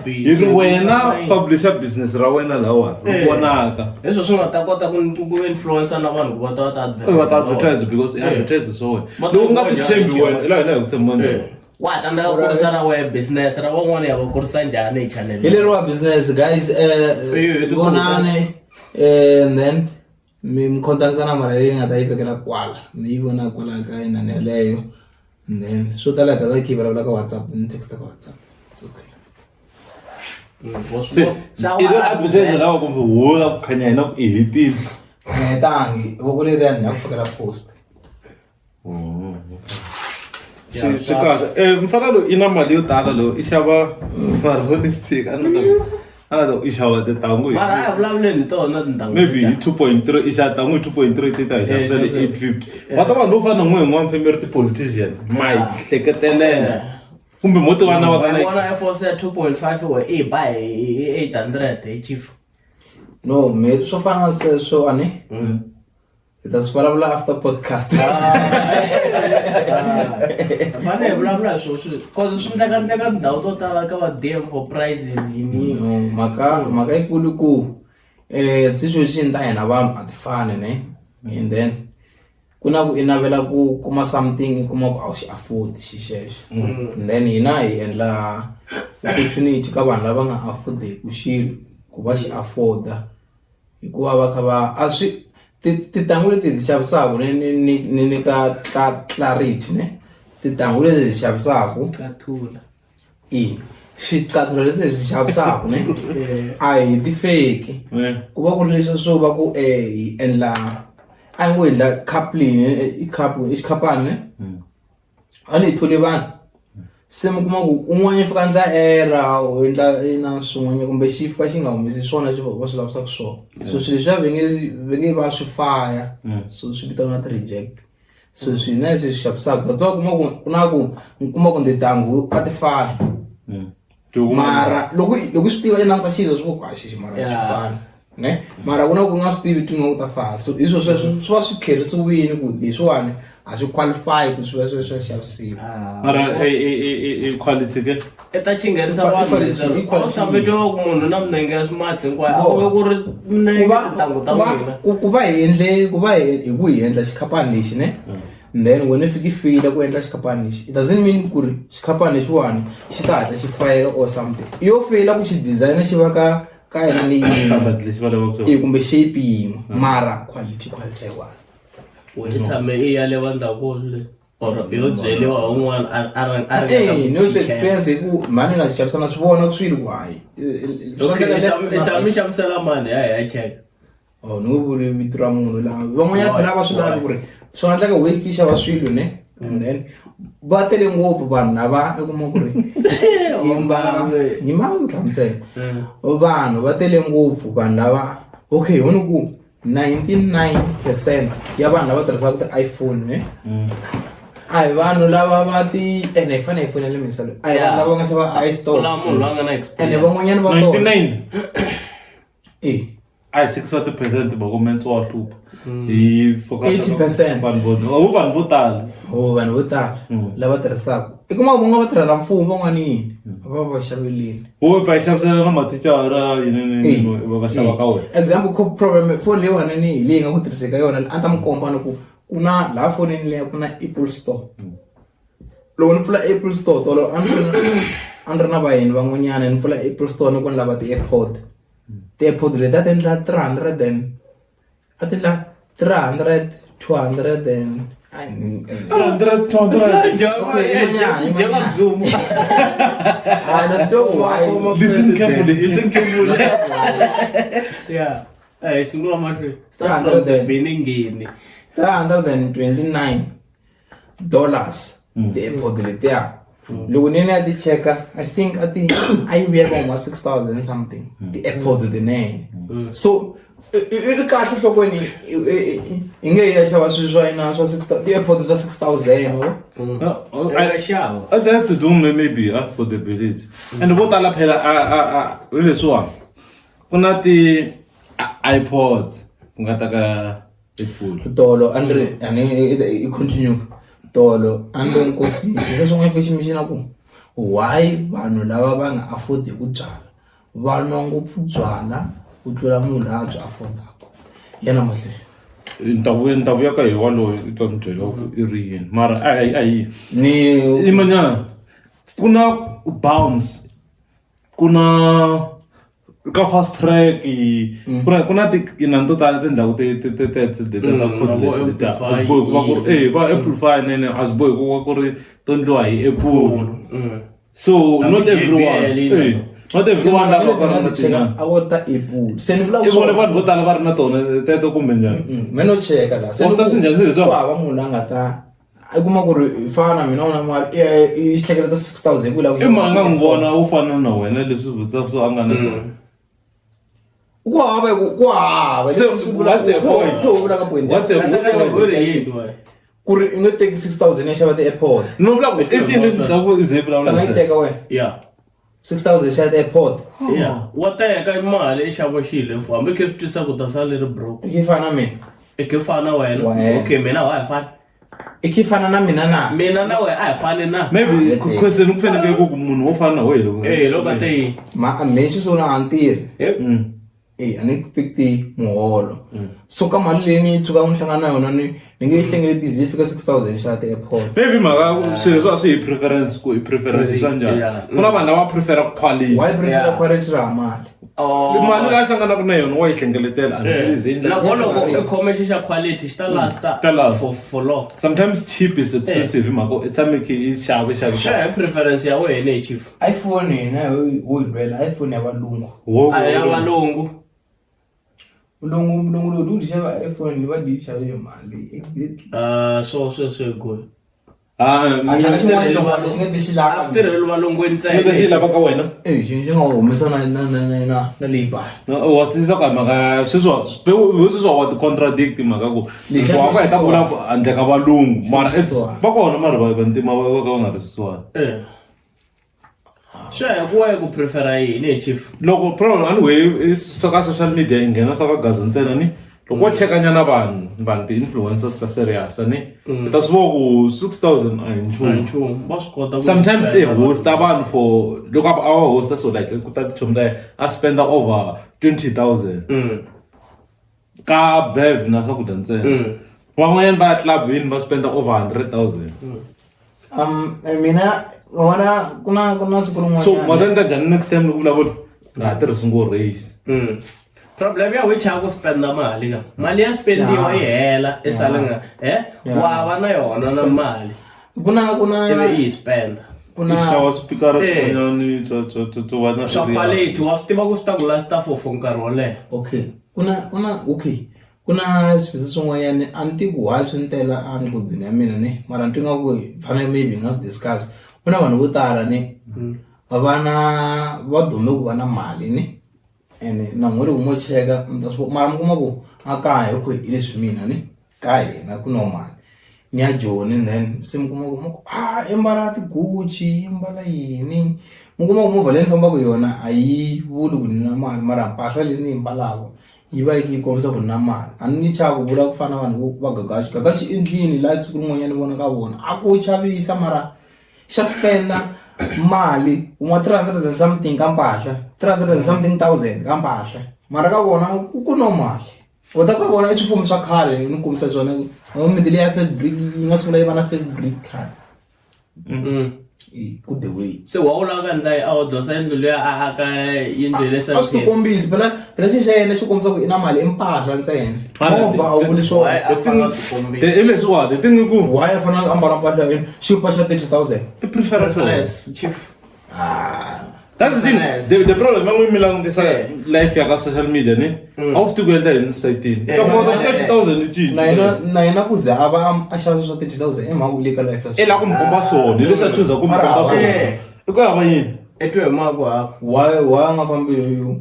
hi ri wena publisher business ra wena lawa ri vonaka leswo swi nga ta kota ku influencer na vanhu ku va ta va ta advertise because i advertise swo wena loko u nga ti tshembi wena hi laha hi ku tshemba njhani wa tsandzeka ku kurisa ra wena business ra van'wana ya va kurisa njhani hi channel hi leriwa business guys vonane and then mi contact na mara leyi nga ta yi vekela kwala mi yi vona kwala ka inani yaleyo and then swo tala ta va yi vulavula ka WhatsApp ni text ka WhatsApp it's okay i lo advertise lawa kumbe wo la ku khanya hina ku i hetile tangi voko leriya ni ya ku fakela post swi kahle mfana loyi i na mali yo tala loyi i xava mara holistic a na ta i xava tintangu mara a hi vulavuleni hi tona tintangu maybe hi 2.3 i xava tangu hi 2.3 ti ta hi xavisele 850 va ta vanhu vo fana na n'we n'wana family ti-politician ma hi hleketelela kumbe mo ti vana va kana vona force ya 2.5 we i ba hi 800 hi chief no me swo fana na sweswo ani hi ta swi vulavula after podcast fane hi vulavula swo cause swi ndleka ndhawu to tala ka va DM for prices yini no mhaka yikulu ku situation ta hina vanhu a ti fani ne and then ku na ku i navela ku kuma something i kuma ku a wu xi afford xi xexo and then hina hi endla opportunity ka vanhu lava nga afford-eku xilo ku va xi afforda hikuva va kha va a swi tintangu leti hi ti xavisaku ni nyika clarity ne tintangu leti hi ti xavisaku kathula swicathulo leswi hi swi xavisaku ne a hi ti fake ku va ku ri leswi swo va ku hi endla a hi ngo endla coupling xikhaphani ne a ni hi thole vanhu se mi kuma ku un'wana i fika ndla era u endla na swin'wana kumbe xi fika xi nga humesi swona va swi lavisaka swona so swilo leswiya va nge va swi faya so swi vitaniwa ti-reject so swina leswi swi xavisaka that's why ku na ku mi kuma ku tintangu a ti fani mara loko swi tiva i languta xilo swi vo ku a xixi mara xi fani ne mara ku na ku nga swi tivi tinga ku ta fana so hi sweswo swi va swi tlherisiwini ku leswiwani a swi qualify ku swi va swi xavisiwa mara quality ke i ta chingerisa vanhu xambetiwa ku munhu na minenge ya swimatsi hinkwayo a kuve ku ri minenge tintangu ta n'wina ku va hi hi ku hi endla xikhaphani lexi ne then when i fila ku endla xikhaphani lexi it doesn't mean ku ri xikhaphani lexiwani xi ta hatla xi fayeka or something yo fila ku xi designer xi va ka yena leyi kumbe shape yin'we mara quality yiwani wena tshame i ya le vandhavuko le or yo byeliwa un'wana no swi experience hi ku mani na xi xavisa na swi vona swilo ku hayi i tshame xavisela mani ya check ni nge vuli vito ra munhu laha van'wanyana phela va swi lavi ku ri swi nga endleka weki xava swilo ne and then va tele ngopfu vanhu lava i kuma ku ri hi mani hlamusela vanhu va tele ngopfu vanhu lava okay voni ku 99% ya vanhu lava tirhisaka ti-iPhone ne a hi vanhu lava va ti ene hi fanele hi fonele misalo a hi vanhu lava nga xava iStore munhu loyi a nga na ene van'wanyana va tona I take sort of percent about men's war troop. He focus 80%. Vanhu vo tala. Oh, vanhu vo tala lava tirhisaka i kuma ku nga va tirhela mfumo van'wani yini va va xavelini Wo va xavisela na mathicara yini va xava ka wena. example ko problem phone leyiwani ni hi leyi nga ku tirhiseka yona a ta mi komba ni ku ku na laha fonini leya ku na Apple Store loko ni pfula Apple Store tolo a ni ri na vayeni van'wanyana ni pfula Apple Store ni ku ni lava ti-AirPod leti a ti endla 300 200 and 100 Listen carefully. Yeah. Singula mahlweni. 329 dollars ti-AirPod letiya loko ni ya ti cheka I think a yi vuya ka 6,000 something ti-AirPod tinene so i ri kahle nhlokweni i nge ya xava swilo swa yina swa 6,000 ti-AirPod ta 6,000 That has to do maybe affordability. And vo tala phela leswiwani ku na ti-iPods ku nga ta ka Apple. tolo i continue tolo andre nkosi xisa swin'wana fashion machine ku why vanhu lava va nga afford ku byala va nwa ngopfu byala ku tlula munhu la byi affordaka yana mahlweni Ntavu ya ka hi walowo i ta ni byela ku i ri yini mara a hi ni imanyana ku na bounce ku na ka fast track ku na tinani to tala tindhawu ta cordless letiya va amplify nene a swi bohi ku va ku ri to endliwa hi Apple so not everyone lava va ri na tinani a wo ta Apple se ni vula i vone vanhu vo tala va ri na tona teto kumbe njhani me no cheka la se Wa swi ta swi njhani swilo leswiwa? ku hava munhu a nga ta I kuma ku ri fana mina una mali i xihlekela ta 6,000 ku lava i mhanga n'wi vona wo fana na wena leswi vutisaka swo a nga na ku hava So, what's your point? to vula ka point What's your point? ku ri i nge teki 6,000 ya xava ti-AirPod no vula ku i cini leswi ta ku i ze ta nga yi vulavula teka wena Yeah. 6,000 xava ti-AirPod Yeah. Wa teka mali i xava xilo hambi ke swi twisa ku ta sala ri broke. i fana na mina I ke fana wena. Wena. Okay, mina wa hi fani. i fana na mina na Mina na wena a hi fani na. maybe question ku fanele ku munhu wo fana na wena Loko te yi. ma meswi swona a ni tirhi a ni pikti muholo so ka mali leyi ni tshuka n'wi hlangana na yona ni nge yi hlengeletizi yi fika 6,000 xava ti-AirPod maybe mhaka swilo swa swi hi preference ku i preference swa njhani ku na vanhu lava prefera quality why prefer quality ra mali mali leyi a hlanganaka na yona wa yi hlengeletela until yi ze yi endla- Nakona loko i khome xi xa quality xi ta lasta Ta lasta. for long. sometimes cheap is expensive hi mhaka i tshame ki i xave Xa hi preference ya wena hi chief. iPhone hina wo yi lwela iPhone ya valungu A ya valungu. mulungu loyi u xava iPhone va di xave hi mali exactly So good. a tlhela xin'wana loko xi nge ti xi lava After valungwini Ni ta xi ntsena. lava ka wena xi nga humesa na leyi baya wa twisisa ka mhaka sweswiwa wa ti contradict mhaka ku Lexi wa ku heta sweswiwa. vula handle ka valungu mara Sweswiwa. va kona mara vantima va ka va nga ri swisiwani Xa hi ku wa ku prefera yini hi chief. loko problem anyway ka social media i nghena swa ka gaza ntsena ni loko wo chekanyana vanhu ti-influencers ta serious ni i ta swi vona ku 6,000 a hi nchumu Nchumu va swi kota ku sometimes spend they hosta vanhu for loko a va hosta so like ku ta tichomi ta yena a spenda over 20,000 ka bev na swakudya ntsena van'wanyana va ya clubini va spenda over 100,000 mina vona ku na siku so rin'wanyana madenda njhani next time loko vulavula nga ha tirhisi ngo race problem ya which ha ku spenda mali ka mali ya spendiwa yi hela i sale nga wa va na yona na mali ivi yi spenda kuna xava swipikara Eh. swin'wanyani to va na swa quality wa swi tiva ku swi ta ku lasta for nkarhi wo leha. okay kuna swilo swin'wanyana a ni tivi ku why swi ni tela a ngodini ya mina ni mara ni twi nga ku hi fanele maybe hi nga swi discuss ku na vanhu vo tala ni va dume ku va na mali ni ene na n'we loko mo cheka mi ta swi mara mi kuma ku a kaya ku hi leswi mina ni ka hina ku no mali ni ya joni then se mi kuma ku i mbala ti-Gucci i mbala yini mi kuma ku movha leyi ni fambaka yona a yi vuli ku ni na mali mara mpahla leyi ni yi mbalaka yi va yi kombisa ku na mali a ni chaku vula ku fana vanhu va gagashi endlini la siku rin'wanyana vona ka vona a ku chavisa mara xa spenda mali un'wa 300 and something ka mpahla 300 and something thousand ka mpahla mara ka vona ku no mali u ta ka vona i swifumi swa khale ni kombisa swona midili ya first brick yi nga sungula yi va na first brick khale ku the way se wa ula ka ndla a odosa yindlu leya a aka yindlu lesa a swi tikombisi phela xi xa yena xi kombisa ku i na mali i mpahla ntsena movha a wu vuli swona i leswiwa the thing ku why a fanele ambala mpahla ya yena xipa xa 30,000 i preference chief that's the thing the problem ma n'wi milang this life ya ka social media ni a wu swi ku endla hi site ka kota 30,000 i cinci na yena ku za a va a xava swa 30,000 emhaka le ka life i la ku mi komba swona leswi a chuza ku mi komba swona i ku hava yini etwe maku hapo why a nga fambi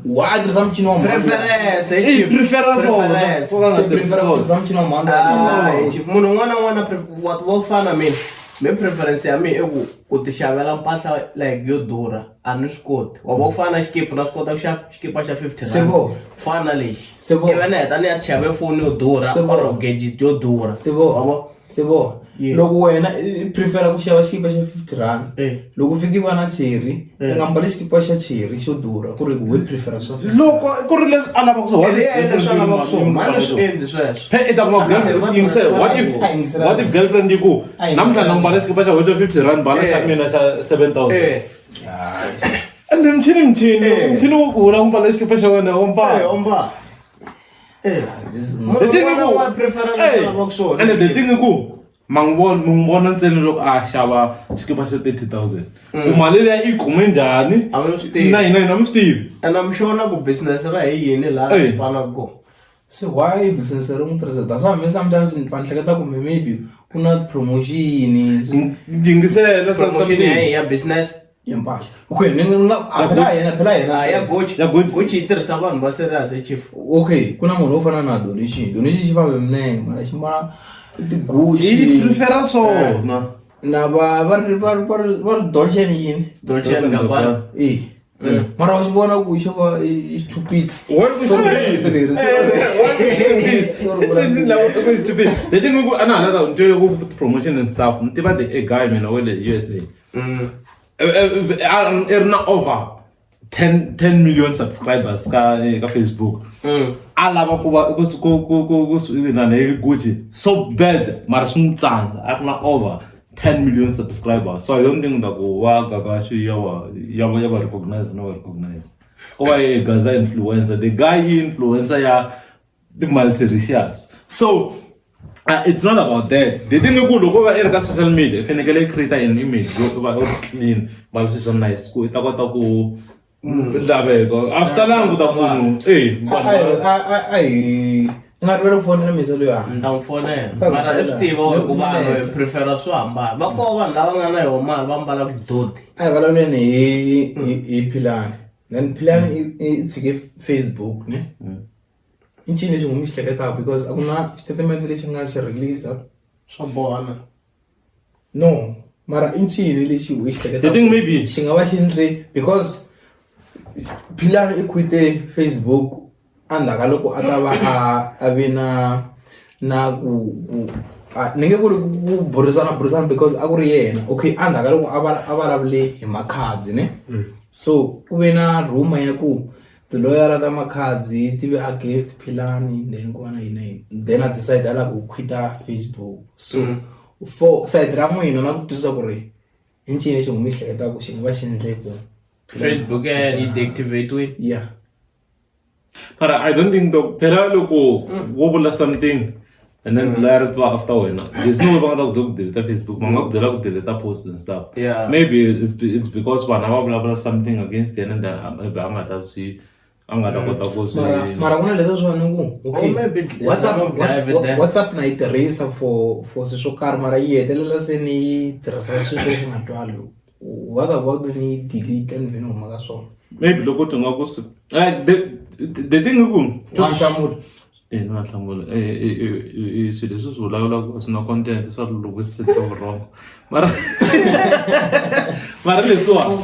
why a tirhisa muchini wa preference se prefera ku tirhisa muchini wa mhanda chief munhu un'wana na un'wana wa fana mina me preference ya mina i ku ti xavela mpahla like yo durha a ni swi koti wa vo fana xikipa na swi kota ku xa xikipa xa 50 fana lexi ivi ni heta ni ya ti xave foni yo durha or gadget yo durha sebo loko wena i prefera ku xava xikipa xa 50 rand loko fiki va na cherry i nga mbali xikipa xa cherry xo durha ku ri we prefera swa loko ku ri leswi a lavaka what if girlfriend yi ku namuntlha na mbala xikipa xa hoxa 50 rand bala xa mina xa 7,000 ende mchini wo ku vula mbala xikipa xa wena wa mpala the thing is ku mangibona ntsena loko a xava xikipa xa 30,000 ku mali leyi i kume njhani na hina mi swi tivi and I'm sure na ku business ra hi yini la xipana go so why business ri n'wi tirhisa that's why me sometimes ni fanhleketa ku maybe ku na promotion jingisela promotion ya business yempahla okay ni nga phela yena ya Gucci yi tirhisa vanhu va serious chief okay ku na munhu wo fana na donation xi famba minenge mara xi mbala ti-Gucci prefera swona na va ri Dolce yini Gabbana mara wa xi vona ku xava stupid the thing ku ana hala ka ku promotion and stuff ni tiva the guy mina wa le USA ri na over 10 million subscribers ka Facebook a lava ku va ku na Gucci so bad mara swi n'wi tsandza a ri na over 10 million subscribers so I don't think that ku va Gagashi ya va recognize no recognize kuva gaza influencer the guy influencer ya the multiracials so it's not about that the thing ku loko va ri ka social media fanekele create an image yo va clean va swi so nice ku ta kota ku laveko after lang ku ta munhu nga ri fonela misa loyi nta n'wi fonela mara i swi tiva ku vanhu hi prefera swo hambana va koho vanhu lava nga na yoho mali va mbala vidoti a hi vulavuleni hi Philani then Philani i tshike Facebook ne i ncini lexi n'wi xi hleketaka because a ku na xitatimende lexi nga xi release swa bohana no mara i ncini lexi u xi hleketaka maybe xi nga va xi endle because Philani i quite Facebook andaka loko a ta va a vi na ku ni nge vuli ku burisana because a ku ri yena okay andaka loko a vulavule hi makhadzi ne so ku ve na rumor ya ku tiloyara ta makhadzi ti ve against Philani then ku va na yini then a decide ala ku quita Facebook so for side ra n'wina na ku twisisa ku ri i ncini lexi n'wi hleketaka ku xi nga va xi endle ku Facebook yi deactivate yeah. But I don't think the phela loko wo vula something and then later after when there's no way to delete Facebook manga ku delete posts and stuff maybe it's because when I blah something against and then maybe I'm not see angada kota ku mara kuna leswo swona ku okay WhatsApp na itirhisa for swo karhi mara yi hetelela se ni tirhisa swilo swi nga twali what about ni delete and then huma ka swona maybe loko tinga ku the thing ku no hlamula swilo leswi swi vulavula ku swi na content swa loko swi set wrong mara leswiwa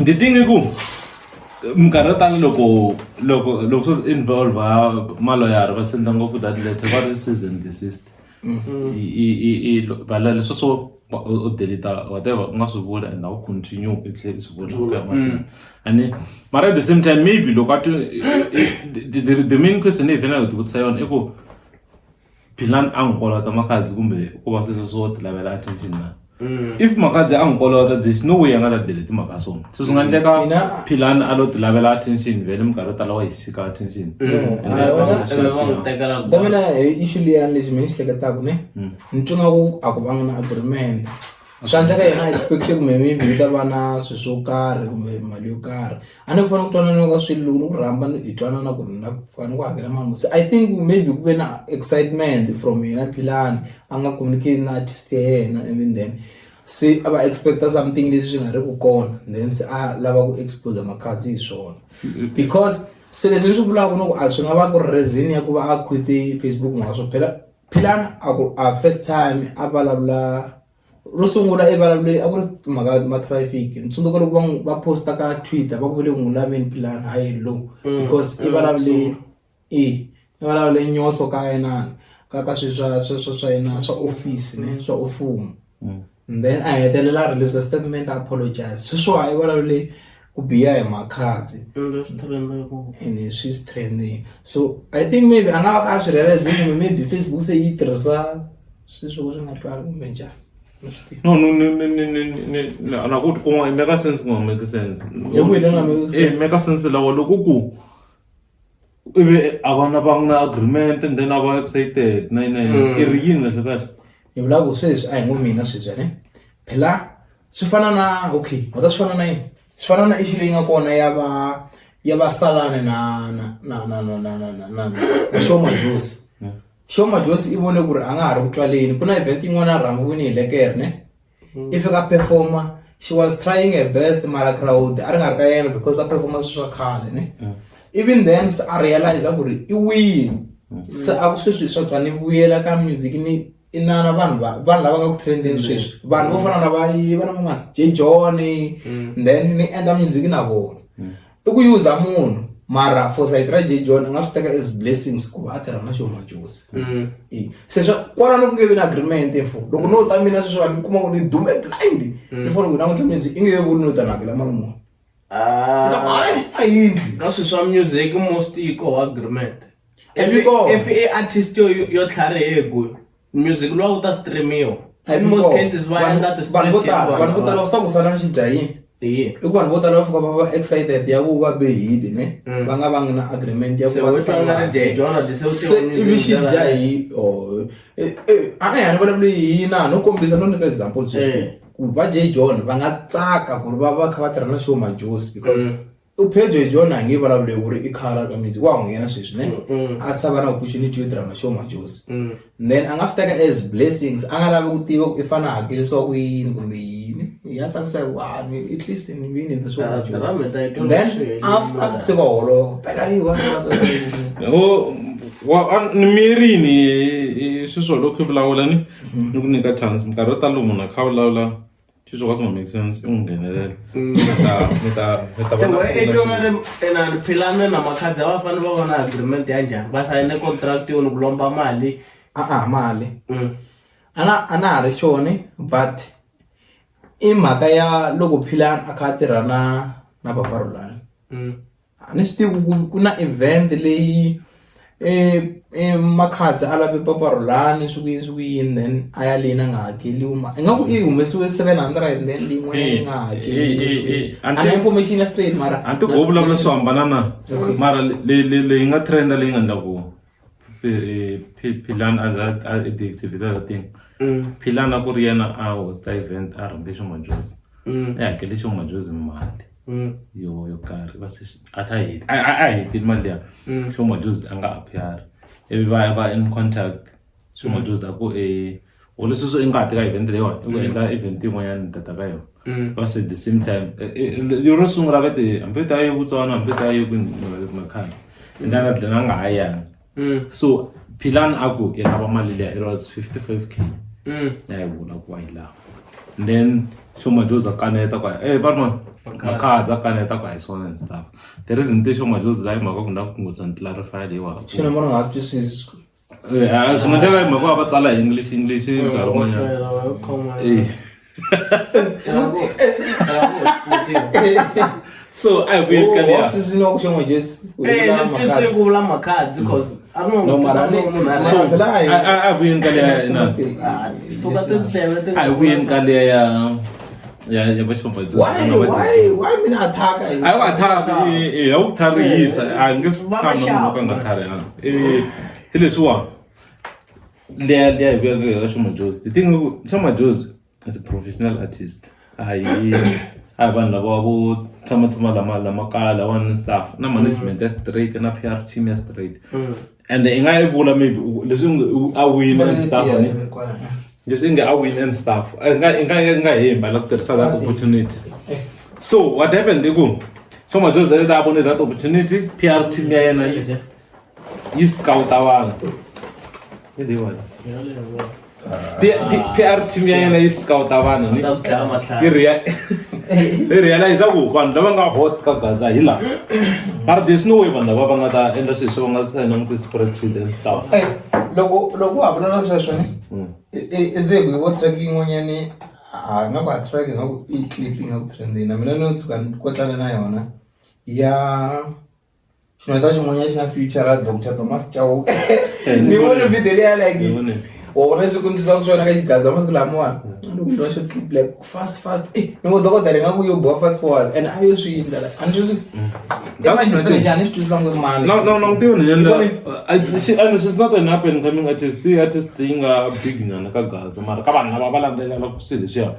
the thing ku minkarhi yo tala loko swo involve maloyara va sendla ngopfu that letter va ri season desist vala leswo swo u delete whatever u nga swi vula and u continue u tlhela swi vula ku ya mahlweni and mara at the same time maybe loko the main question leyi vhela hi vutisa yona i ku Philani a n'wi kolota Makhadzi kumbe ku va sweswo swo ti lavela attention na if Makhadzi a n'wi kolota there's no way a nga ta delete mhaka swona so swi nga endleka Philani a lo ti lavela attention vhele minkarhi yo tala wa yi sika attention ta mina issue leyani lexi mi ni xi hleketaka ne ni twa ngaku a ku vanga na agreement swa endleka yena a expecte kumbe maybe yi ta va na swilo swo karhi kumbe mali yo karhi a ni ku fanele ku twananiwa ka swilo loko ni ku rhamba hi twanana ku na fanele ku hakela mali se I think maybe ku ve na excitement from yena Philani a nga communicate na artist ya yena and then se a va expecta something leswi nga ri ku kona then se a lava ku expose Makhadzi hi swona because se leswi ni swi vulaka no ku a swi nga va ku ri reason ya ku va a quit Facebook nga swo phela Philani a first time a vulavula ro sungula i vulavule a ku ri mhaka ma traffic ni tsundzuka loko va posta ka Twitter va ku vule ku n'wi laveni Philani hayi low because i vulavule nyoso ka yena ka swilo swa yena swa office ne swa mfumo and then a hetelela release a statement apologize so I vulavule ku biya hi Makhadzi and she's trending so I think maybe a nga va ka swi realize maybe Facebook se yi tirhisa swilo swi nga twali kumbe njhani no ana ku ku it make sense ku make sense make sense lawa loko ku ibe abana bangna agreement and then aba excited na i ri yini le kahle ni vula ku sweswi a hi ngo mina sweswi ne phela swi fana na okay wata swi fana na yini swi fana na issue leyi nga kona ya va Salani na Shoma Josi Shoma Josi i vone ku ri a nga ha ri ku twaleni ku na event yin'wana a rhambiwini hi lekere ne i fika performer she was trying her best mara crowd a ri nga ri ka yena because a performance swa khale ne even then a realize ku ri I win se a ku sweswi swa twani vuyela ka music ni inana vanhu lava nga ku trending sweswi vanhu vo fana na vana mama J John then ni endla music na vona I ku use munhu mara for side ra J John nga swi teka as blessings ku va tirha na Shoma Josi se swa kwala no ku nge na agreement info loko no ta mina sweswi vanhu kuma ku ni dume blind ni fona ku na mutla music i nge vuli no ta nakela mali muni ayindli ka swilo swa music most iko agreement if artist yo tlharihego music lo uta streamiwa in most cases va endla ti vanhu vo tala va fika ku sala na xijayini i ku vanhu vo tala va fika va excited ya ku va be hit ne va nga va na agreement ya ku va ivi xijayi ni vulavuli hina no kombisa no nyika example sweswi ku va J John va nga tsaka ku ri va kha va tirha na Shoma Josi because J John a nge vulavule ku ri i khala ka music wa nghena sweswi ne a tsava na opportunity yo tirha na Shoma Josi then a nga swi teka as blessings a nga lavi ku tiva ku i fana hakelisiwa ku yini kumbe yini ya tsakisa vanhu at least ni vini na Shoma Josi then after se va holo phela yi va ni mirini sweswo loko vulavula ni ku nyika chance minkarhi yo tala munhu a kha vulavula xiswo ka swi nga make sense I n'wi nghenelela se i twa nga ri Philani na Makhadzi va fanele va vona agreement ya njhani va sayine contract yo ni ku lomba mali mali a na ha ri xone but i mhaka ya loko Philani a kha a tirha na Papa Rhulani a ni swi tivi ku na event leyi Makhadzi a lave Papa Rhulani swi yini then a ya leyi na nga hakeliwa ingaku i humesiwe 700 then leyi nga hakeliwa a na information ya straight mara anti go vulavula swo hambana mara leyi nga trend leyi nga endla ku Philani a deactivate that thing Philani a ku ri yena a host event a rhambe Shoma Josi hakele Shoma Josi mali yo karhi va se a heti mali ya Shoma Josi a nga appear ivi va in contact Shoma Josi a ku o leswi swo i nga teka event leyiwa i ku endla event yin'wanyana data ka yona va se the same time ro sungula va ti hambi ta yi Botswana hambi ta yi Makhadzi ndana dlena nga ha yanga so Philani a ku i lava mali leya it was 55k ya yi vula ku wa yi lava then Show Majozi kaneta kwa barman makadza kaneta kwa isona and stuff. The reason they Show Majozi like makakunda kungutsa and clarify lewa. Xina mara nga twisisi. Singateka mako abatsala English nkarhi so I will call you. This is not Show Majozi. Just say vula makadzi because I don't know. No marani. So I will call you. I will call you. Yeah, why mina attack? I attack. Eu tarisa. I guess time no kanga tare. Hileswa. Le Show Majozi. The thing Show Majozi is a professional artist. Abantu labo thama la makala one staff na management straight na PR team straight. And ingayibula maybe lesung a win and stuff ni. Just a win and stuff. Ingayimba la tirisa that opportunity. So what happened Show Majozi that abone that opportunity PR team ya yena yi scout abantu. PR team ya yena yi scout abantu ni. They realize vanhu lava nga hot ka Gaza hi laha. But there's no way vanhu lava nga ta endla swilo swo nga sign on spreadsheet and stuff. Loko ha vula sweswo ni ezego vo tracking n'wanyani nga ku tracking nga ku i clipping nga ku trending mina no tsuka ko tlana na yona ya xin'wana xin'wanyana xi nga feature Dr. Thomas Chauke ni vone video leya like wona swi kundzisa ku swona ka xigaza masiku lamawani loko xi va xo clip like fast ni ngo dokodela nga ku yo boha fast forward and a yo swi endla and just lexi swi twisisa ngopfu mani no she's not an up and coming artist. The artist yi nga big nyana ka Gaza mara ka vanhu lava va landzelela ku swilo leswiya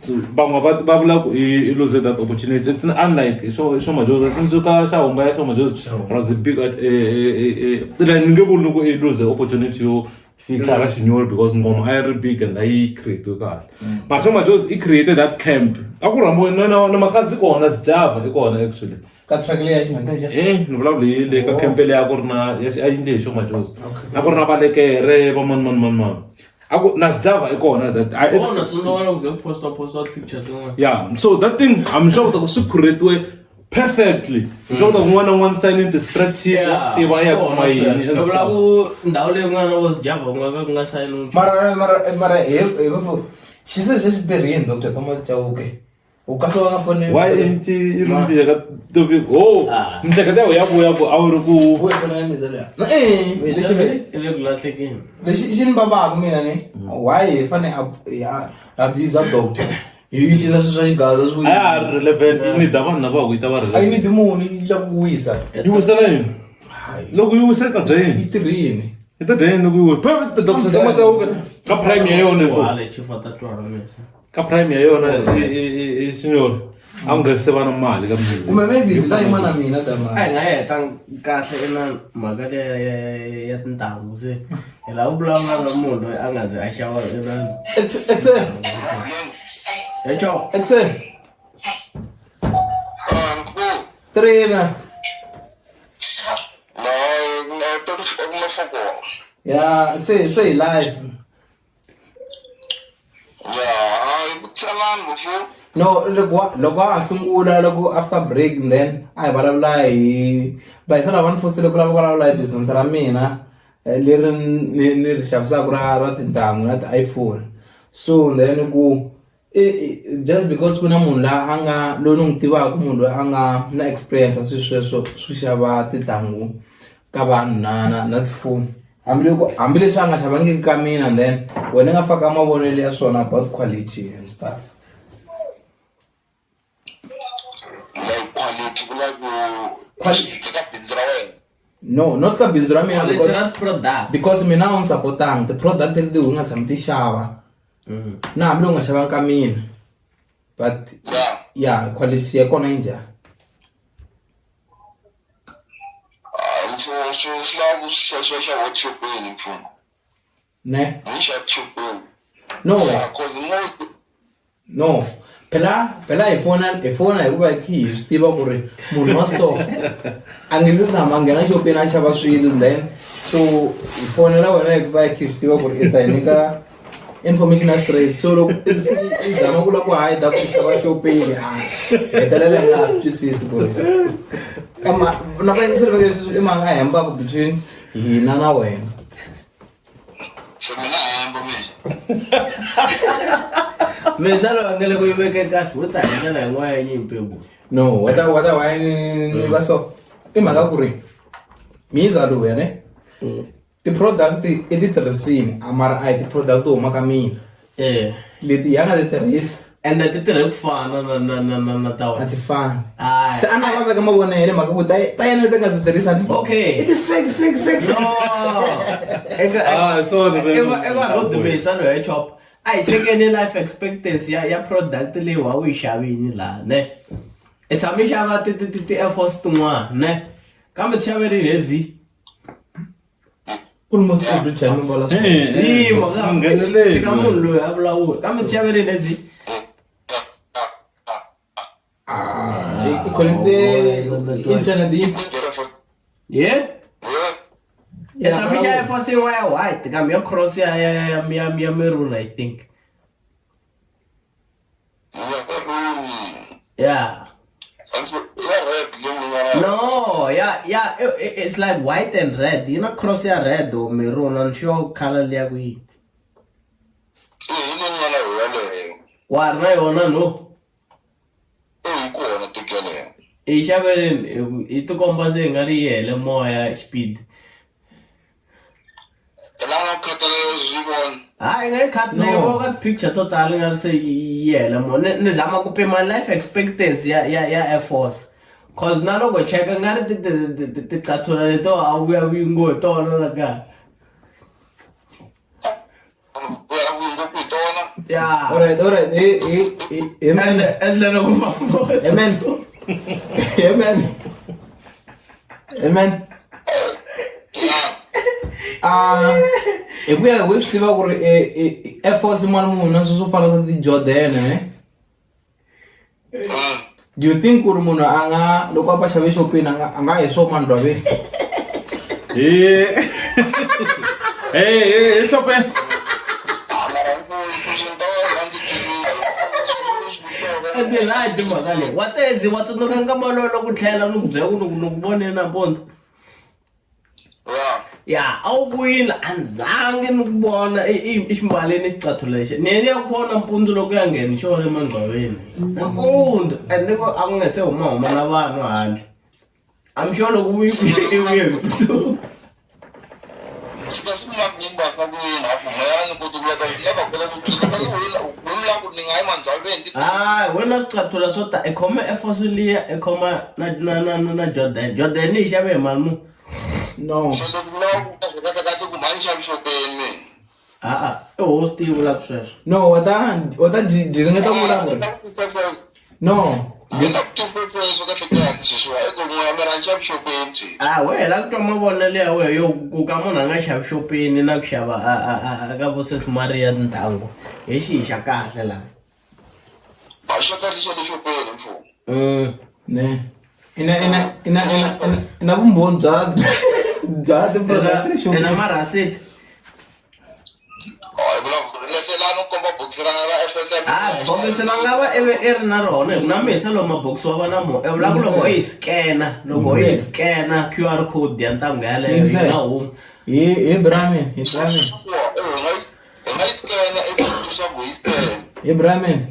so van'we va vula ku i lose that opportunity. It's unlike Show Majozi. Tsundzuka xa humba ya Show Majozi was a big ni nge vuli ku i lose opportunity yo feature Shinyori because ngoma I big and I create kahle. But Show Majozi created that camp. Akurambo no makadzi kona Java ikona actually. Ka track leya xi nga ta xa Ni vulavula le ka camp leya ku ri na a yindle Show Majozi. Na ku ri na balekere va man. Aku na Java ikona that I Ona tsundzuka loko ze post pictures. Yeah, so that thing I'm sure that was create way perfectly. So that one sign in the spreadsheet iba ya kuma yini. Loko ndhawu leyi n'wana was Java ku nga sign. mara she says she's the real Dr. Thomas Chauke ukaso nga phone Why ain't you ka to be mtshekete ya ku a uri ku we phone ya mizalo ya lexi xi ni babaka mina ni why fane abuse doctor yi cisa swilo swa xigaza swi a relevant ni da vanhu lava ku ita va relevant. I need muni yi la ku wisa yi wisela yini loko yi wisela ta yini yi tirhini ita da yini loko yi perfect Dr. Thomas Chauke ka prime ya yona ka prime ya yona i Shinyori a nga se va na mali ka music kumbe maybe ti ta yima na mina ta A hi nga heta kahle ena mhaka leya ya tintangu se hi lava ku vulavula na munhu loyi a nga ze a xava Excel Trina ya say live no loko a sungula loko after break then a hi vulavula hi vahisala vanhu fostile ku lava ku vulavula hi business ra mina leri ni ri xavisaka ra tintangu na ti-iPhone so then ku just because ku na munhu la a nga loyi ni n'wi tivaka munhu loyi a nga na experience a swilo sweswo swi xava tintangu ka vanhu na tifoni hambileswi a nga xavangiki ka mina and then wena nga faka mavonelo ya swona about quality and stuff. No, not ka bindzu ra mina because mina a ni support-anga ti-product leti u nga tshama ti xava na hambi u nga xavanga ka mina but yeah quality ya kona yi njhani ne no phela hi fona hikuva hi swi tiva ku ri munhu wa so a nge se tshama a nghena xopeni a xava swilo then so hi fonela wena hikuva hi swi tiva ku ri i ta hi nyika information ya straight so loko i zama ku la ku hide ku xava xopeni hetelela nga swi twisisi ku ri na va yingiseli va ke leswi i manga a hembaka between hina na wena so mina hemba mina misalo angele ku yiveke kahle wo ta hi ndlela yin'wana ya nyimpi ku no wata wine va so i mhaka ku ri miza lowu ya ne ti-product i ti tirhisini mara a hi ti-product to huma ka mina leti ya nga ti tirhisi ende ti tirhe ku fana na ta a wena ti fani Aye. se a na va veka mavonele mhaka ku ta yena leti nga ti tirhisani Okay. i ti-fake eka road misalo ya chop a hi chekeni life expectancy ya product leyi wa wu yi xavini laha ne i tshame i xava ti-Air Force tin'wana ne kambe ti xaverini hezi almost every time mi vola tshika munhu loyi a vulavula kambe ti xaverini hezi i connecte internet ye i tshame xa Air Force yin'wana ya white kambe ya cross ya maroon I think yeah No, yeah, it's like white and red. You know, cross your red or maroon. I'm sure color liya kui. Warna yona no. Ishaberin ito kompase ngari yele moya speed. I ngai cut na yo got picture total ngari se yele mo. Ne zama ku pe my life expectancy ya Air Force. Cause na loko cheka ngari ti katula leto awu ngo tona la ka. Yeah. alright And then loko fambo. amen hi ku ya hi swi tiva ku ri Air Force mali muna swo fana swa ti-Jordan do you think ku ri munhu a nga loko a pa xave xopeni a nga hi swo mandlwaveni Chope. Ati right mhaka leyi wa tezi wa tsundzuka nkamalolo ku tlhela ni ku byela ku ni ku vone nampundzu ya a wu vuyile a ndzangi ni ku vona i ximbaleni xicathu lexi ni yeni ya ku vona mpundzu loko ya ngheni xona emangcwaveni nampundzu ende ko a ku nga se humahuma na vanhu handle I'm sure loko vuye kusuhi wena swicatula swo ta i khome Air Force liya i khoma na Jordan ni yi xave hi mali muni no i host yi vula ku sweswo no wata ringeta ku vula ku ri no we la ku twa mavonelo ya wehe yo ku ka munhu a nga xavi xopeni na ku xava ka vo Sis Maria Ntango hi xihi xa kahle laha ne ina vumbhoni bya ti-product lexo ena marasiti bokisi la nga va i ri na rona hi na misa lowu mabokisi wa vona mo vula ku loko hi scanner QR code ya ntangu yaleyo yi na huma hi Brahmin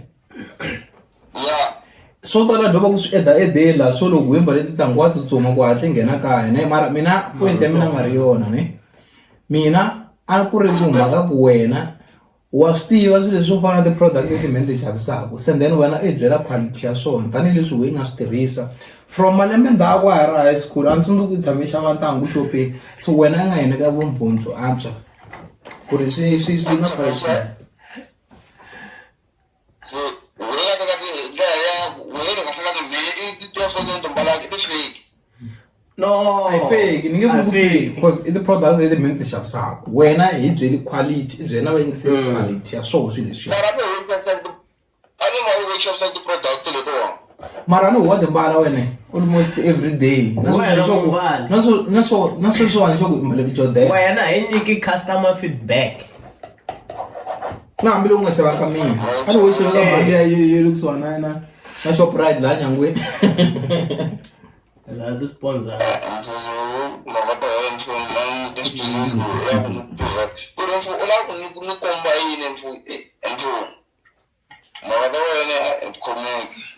swo tala dova ku swi edela so loko hi mbale tintangu wa tsutsuma ku hatla nghena kaya ne mara mina point ya mina nga ri yona ne mina a ku ri ku mhaka ku wena wa swi tiva swilo leswi swo fana na ti-product leti mhe ti xavisaka and then wena i byela quality ya swona tanihileswi we nga swi tirhisa from malembe ndzhaku wa ha ri high school a ni tsundzuki i tshame xava ntangu xopeni so wena a nga hini ka vumbhoni byo antswa ku ri swi na quality no I fake ni nge vuli ku fake because i ti-product leti mhe ti xavisaka wena hi byeli quality i byela vayingiseli quality ya swoho swilo leswiya mara ni huwa timbala wena almost every day na sweswiwani swa ku i mbale ti-Jordan wena hi nyiki customer feedback ngambi lo nga xava ka mina a ni wo xava ka mali ya yo kusuhana na Shoprite la nyangweni La the sponsor.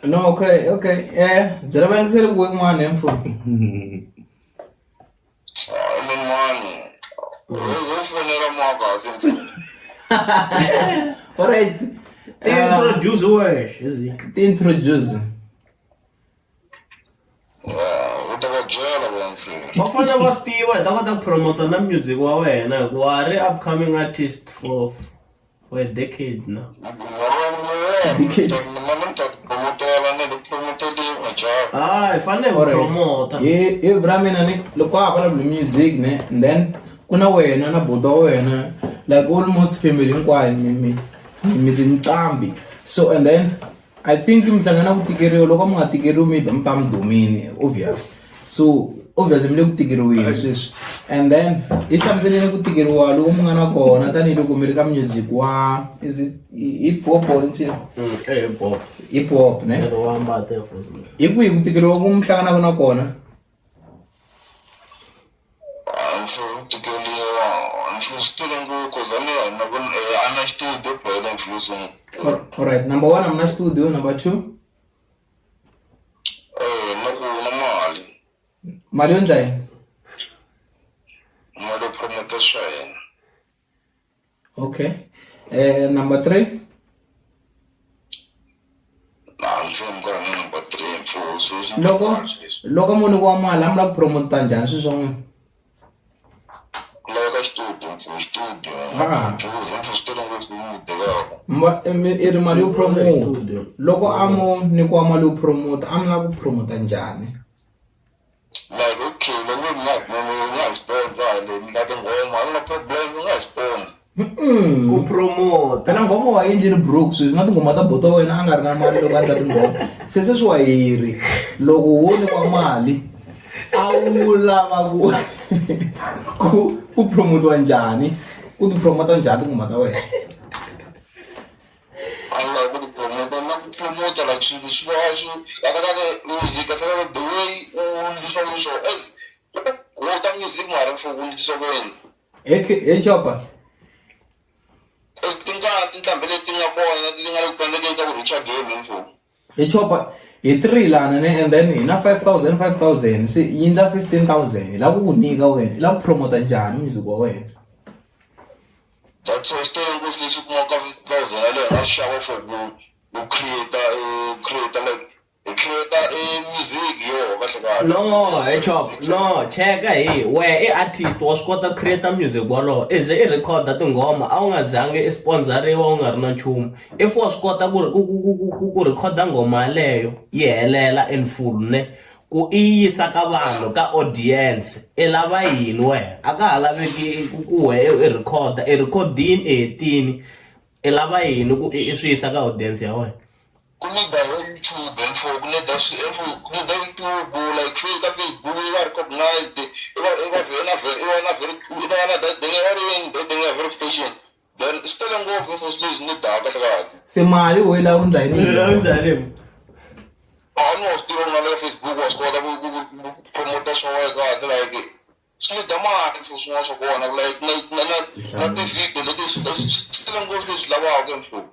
no okay yeah jara ba ngisele kuwe mwana mfo alright Introduce wesh, is it? introduce Bafana va stiva ta kota promote na music wa wena ku wa ri upcoming artist for a decade now. Ah, fane promote. ye bramina ni loko a bala music ne and then kuna wena na buda wena like almost family hinkwayo mi tinqambi so and then I think mhlangana ku tikeriwa loko mi nga tikeriwi maybe mi ta mi dumini obvious so obviously mi le ku tikeriweni sweswi and then i hlamuseleni ku tikeriwa loko mi nga na kona tanihiloko mi ri ka music wa is it hip hop or hip hop ne hi kwihi ku tikeriwa ku mi hlanganaka na kona alright number 1 I'm na studio number 2 mali yo njhani okay number 3 loko munhu wa mali amla ku promote njhani swi swin'wana iri mali yo promote loko amo nikiwa mali yo promote amla ku promote njhani Ku promote. Kana ngoma wa endlini Brooks sweswi na tingoma ta boto wena a nga ri na mali loko a ta tingoma se sweswi wa hiri loko wo nikiwa mali a wu lava ku promote njhani ku ti promote njhani tingoma ta wena chopa hi chopa hi 3 lana ne and then hi na 5,000 se yi ndla 15,000 hi lava ku nyika wena hi lava ku promota njhani music wa wena No, hey chop, no, cheka hey, where artist was kota create music walo, is a record that ngoma, a nga zange sponsoriwa u nga ri na nchumu. If was kota ku record ngoma leyo, yehelela in full ne. Ku iyisa ka vanhu ka audience, lava yini we, aka halaveki ku we recordini 18, lava yini ku iswisa ka audience ya we. YouTube and for YouTube like Facebook we were recognized verification then still ngo for sleaze ni data kazi se mali we la unjani no still on Facebook was called promoter show kazi like sini dama for so go like na TV the this still ngo sleaze la wa again for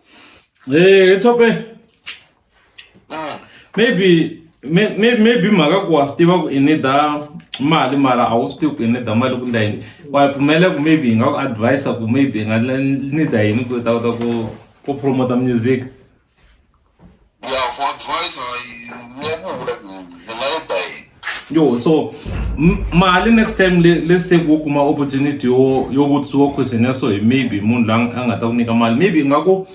it's okay. Maybe maka ku wastiva ku inida mali mara a wu swi tivi ku inida mali ku ndla yini wa pfumela ku maybe hi nga ku advise ku maybe hi nga nida yini ku ta kota ku promota music for advice yo so mali next time let's take ku kuma opportunity yo vutisiwa question ya so maybe munhu loyi a nga ta ku nyika mali maybe nga ku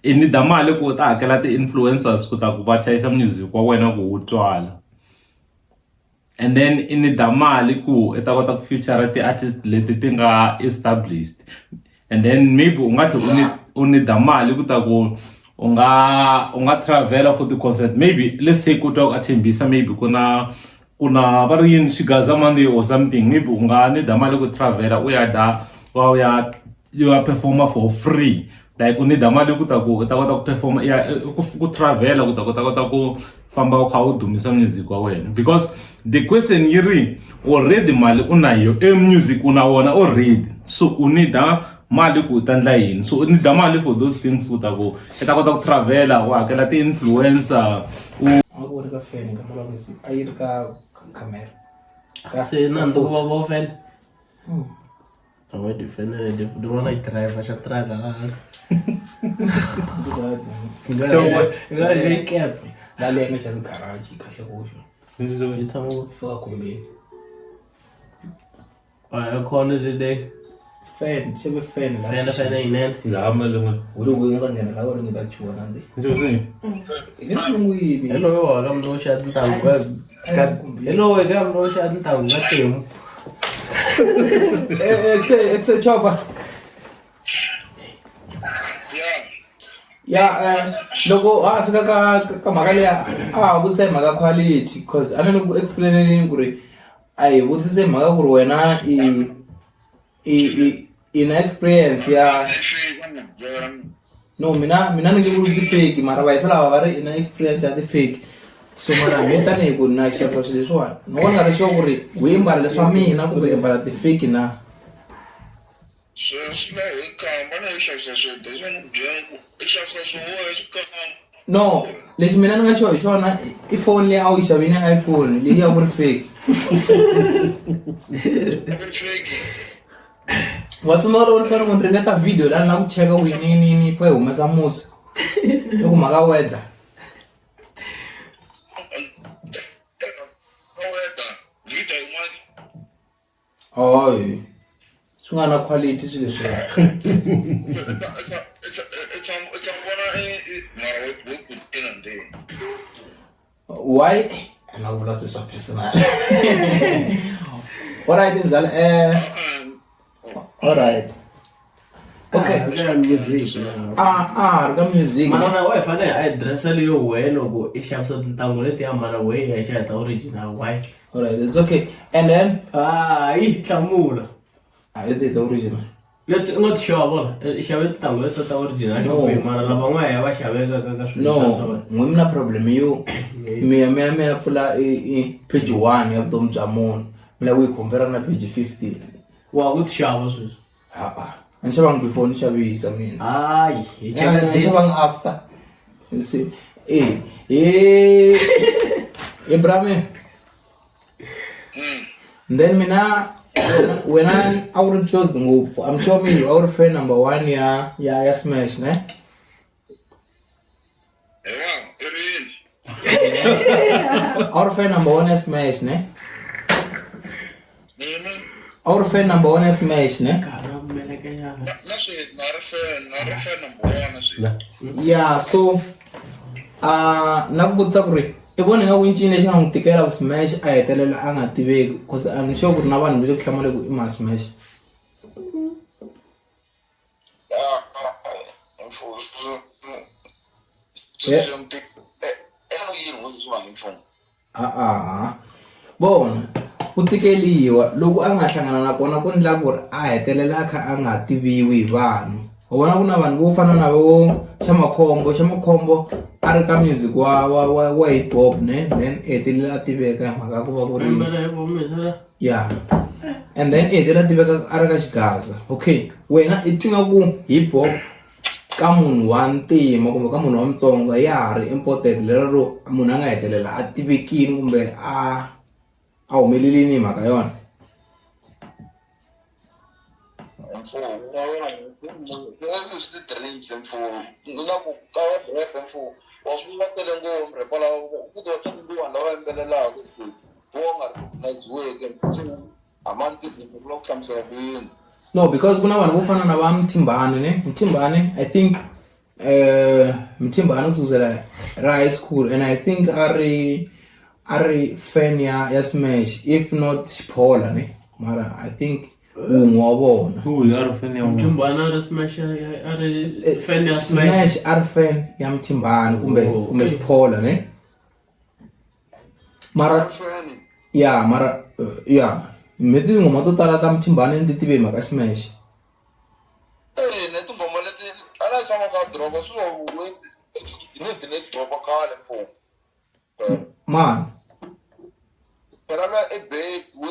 i nida mali ku ta hakela ti-influencers ku ta ku va chayisa music wa wena ku wu twala and then i nida mali ku i ta kota ku feature ti-artist leti ti nga established and then maybe u nga tlhe u nida mali ku ta ku u nga travela for ti-concert maybe let's say ku twa ku athembisa maybe kuna va ri yini Xigaza Monday or something maybe u nga nida mali ku travela u ya performer for free like u need mali ku ta ku perform ku travel ku ta ku famba u kha u dumisa music wa wena because the question yiri already mali unayo music una wona already so u need mali ku tandla yini so u need mali for those things ku ta ku ku travel wa hakela ti influencer aku ri ka fan ka mala ngisi ayiri ka camera Se nando ko ba fan? Tawa defender de wala drive sa traga la. Ngali cap. dale nga xavi garage kahle kusho Itamo. fika kumbeni Ay khona de de. fan xeve fan Fan inen. la mali mali uri ku nga ngena la wona ngita chuwa nande ile ngwini Hello yo ga mlo sha ntangu ga. Hello ga mlo sha ntangu ga temu. exe chopa ya loko fika ka mhaka leya a vutisa hi mhaka quality cause a ni ku explaineni ku ri a hi vutise hi mhaka ku ri wena i na experience ya no mina ni nge vuli ti-fake mara vayisa lava va ri i na experience ya ti-fake so mara mi tanihi ku na xavisa swilo leswiwani no nga ri sure ku ri u yi mbala leswa mina kumbe i mbala ti-fake na no lexi mina ni nga xo hi xona i phone leyi a wu yi xavini iPhone leyi ya ku ri fake wa tsundzuka loko ni fanele ku ni ringeta video laha ni na ku cheka ku yiniyini fa yi humesa musi i ku mhaka weather oy swi nga na quality swilo leswiya why ana vula swilo swa personal alright mzala alright okay ri ka music Mana na wa fane address leyo wena loko i xavisa tintangu leti ya mara we ya xa ta original why? alright it's okay and then Ai hlamula. I did the original Leti nga ti xava i xave tintangu leti ta original xo mara lava n'wana ya va xaveka ka no n'wina na problem yo mi ya pfula i page 1 ya vutomi bya munhu mi lava ku yi compare na page 15 wa ku ti xava sweswi. ni xavanga before ni xavisa mina Ai hi ni xavanga after you see Ibrahim then mina wena a wu ri closed ngopfu I'm sure me a wu ri fan number 1 ya Smash ne a wu ri fan number 1 ya Smash ne a wu ri fan number 1 ya Smash ne yeah so na ku vutisa ku ri I vona nga ku ncini lexi nga n'wi tikela ku Smash a hetelela a nga tiveki because I'm sure ku ri na vanhu va le ku hlamala ku i ma Smash bona ku tikeliwa loko a nga hlangana na kona ku endla ku ri a hetelela a kha a nga tiviwi hi vanhu u vona ku na vanhu vo fana na vo xa makhombo a ri ka music wa hip hop ne then hetelela a tiveka hi mhaka ku va ku ri yeah and then hetelela a tiveka a ri ka xigaza okay wena i twi nga ku hip hop ka munhu wa ntima kumbe ka munhu wa Mutsonga ya ha ri important lero munhu a nga hetelela a tivekini kumbe a humelelini hi mhaka yona no because kuna vanhu vo fana na va Mthimbane ne Mthimbane I think Mthimbane kusukela ra high school and I think ari fan ya Smash if not Xiphola ne mara I think wa vona who are fan ya Mthimbane ra Smash ari fan ya Smash ari fan ya Mthimbane kumbe Xiphola ne mara yeah meti ngoma to tala ta Mthimbane ndi tive mhaka Smash ka droba so ne droba khale mfo man phela la ebe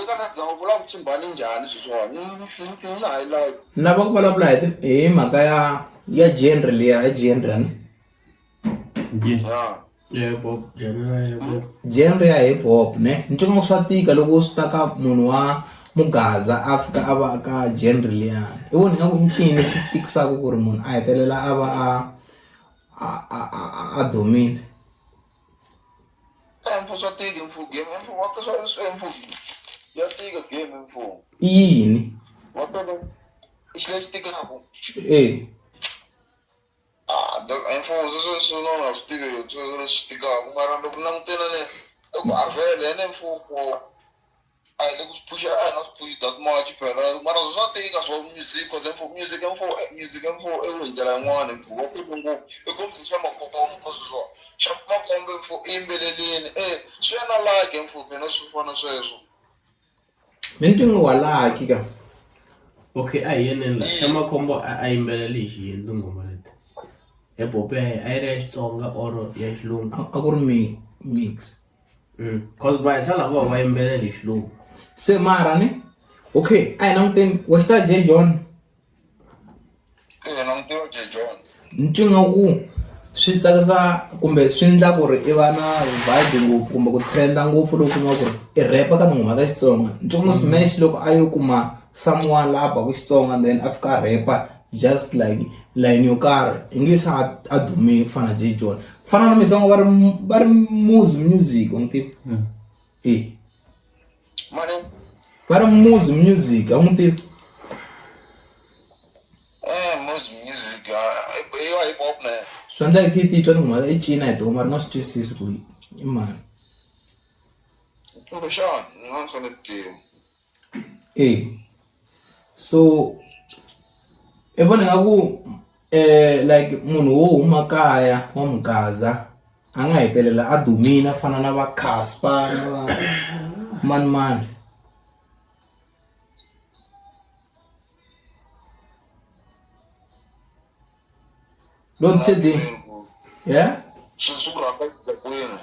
kana dzama vula mthimbani njani sweswani na highlight lava ku vulavula hi mhaka ya genre liya ya genre ni genre ya hip hop ne ncino swa tika loko swi ta ka munhu wa mugaza a fika a va ka genre liyani i voni nga ku ncini xi tikisaka ku ri munhu a hetelela a va a domine mfo swa tika mfo game mfo wa ka swa mfo ya tika game mfo i yini wa ka xilexi tikaka mfo so no swi tika swi tikaka mara loko langutela ne ku avele ne mfo I look push that much, but I so music because music and for one and for what people go. It comes to some of for Imbelin, Shana like him for Venezuela says. Menting wala kika. Okay, I and Shama combo I imbelish in Dungomalet. A pope, I rest stronger or yes, loom. I wouldn't mix. Cause by Salava, I embellish loom. Se mara ni okay ai não tem wasta J John não tem J John ncino ku swi tsakisa kumbe swi endla ku ri i va na vibe ngopfu kumbe ku trenda ngopfu loko kuma ku ri i rap ka tinghoma ta Xitsonga ncino smash loko a yo kuma someone lapha ku Xitsonga then Africa rapper just like line yo karhi i nge sa a dumile ku fana J John fana na misongo va ri music unti para music amuti music hip hop ne swanda ki ti twa ngoma I China to mara nga swi twisisi ku i mani Sean non sono ti so e vona nga ku like munhu wo huma kaya wa mugaza a nga hetelela a dumina fana na va Casper na va man don't say the yeah super ka kwena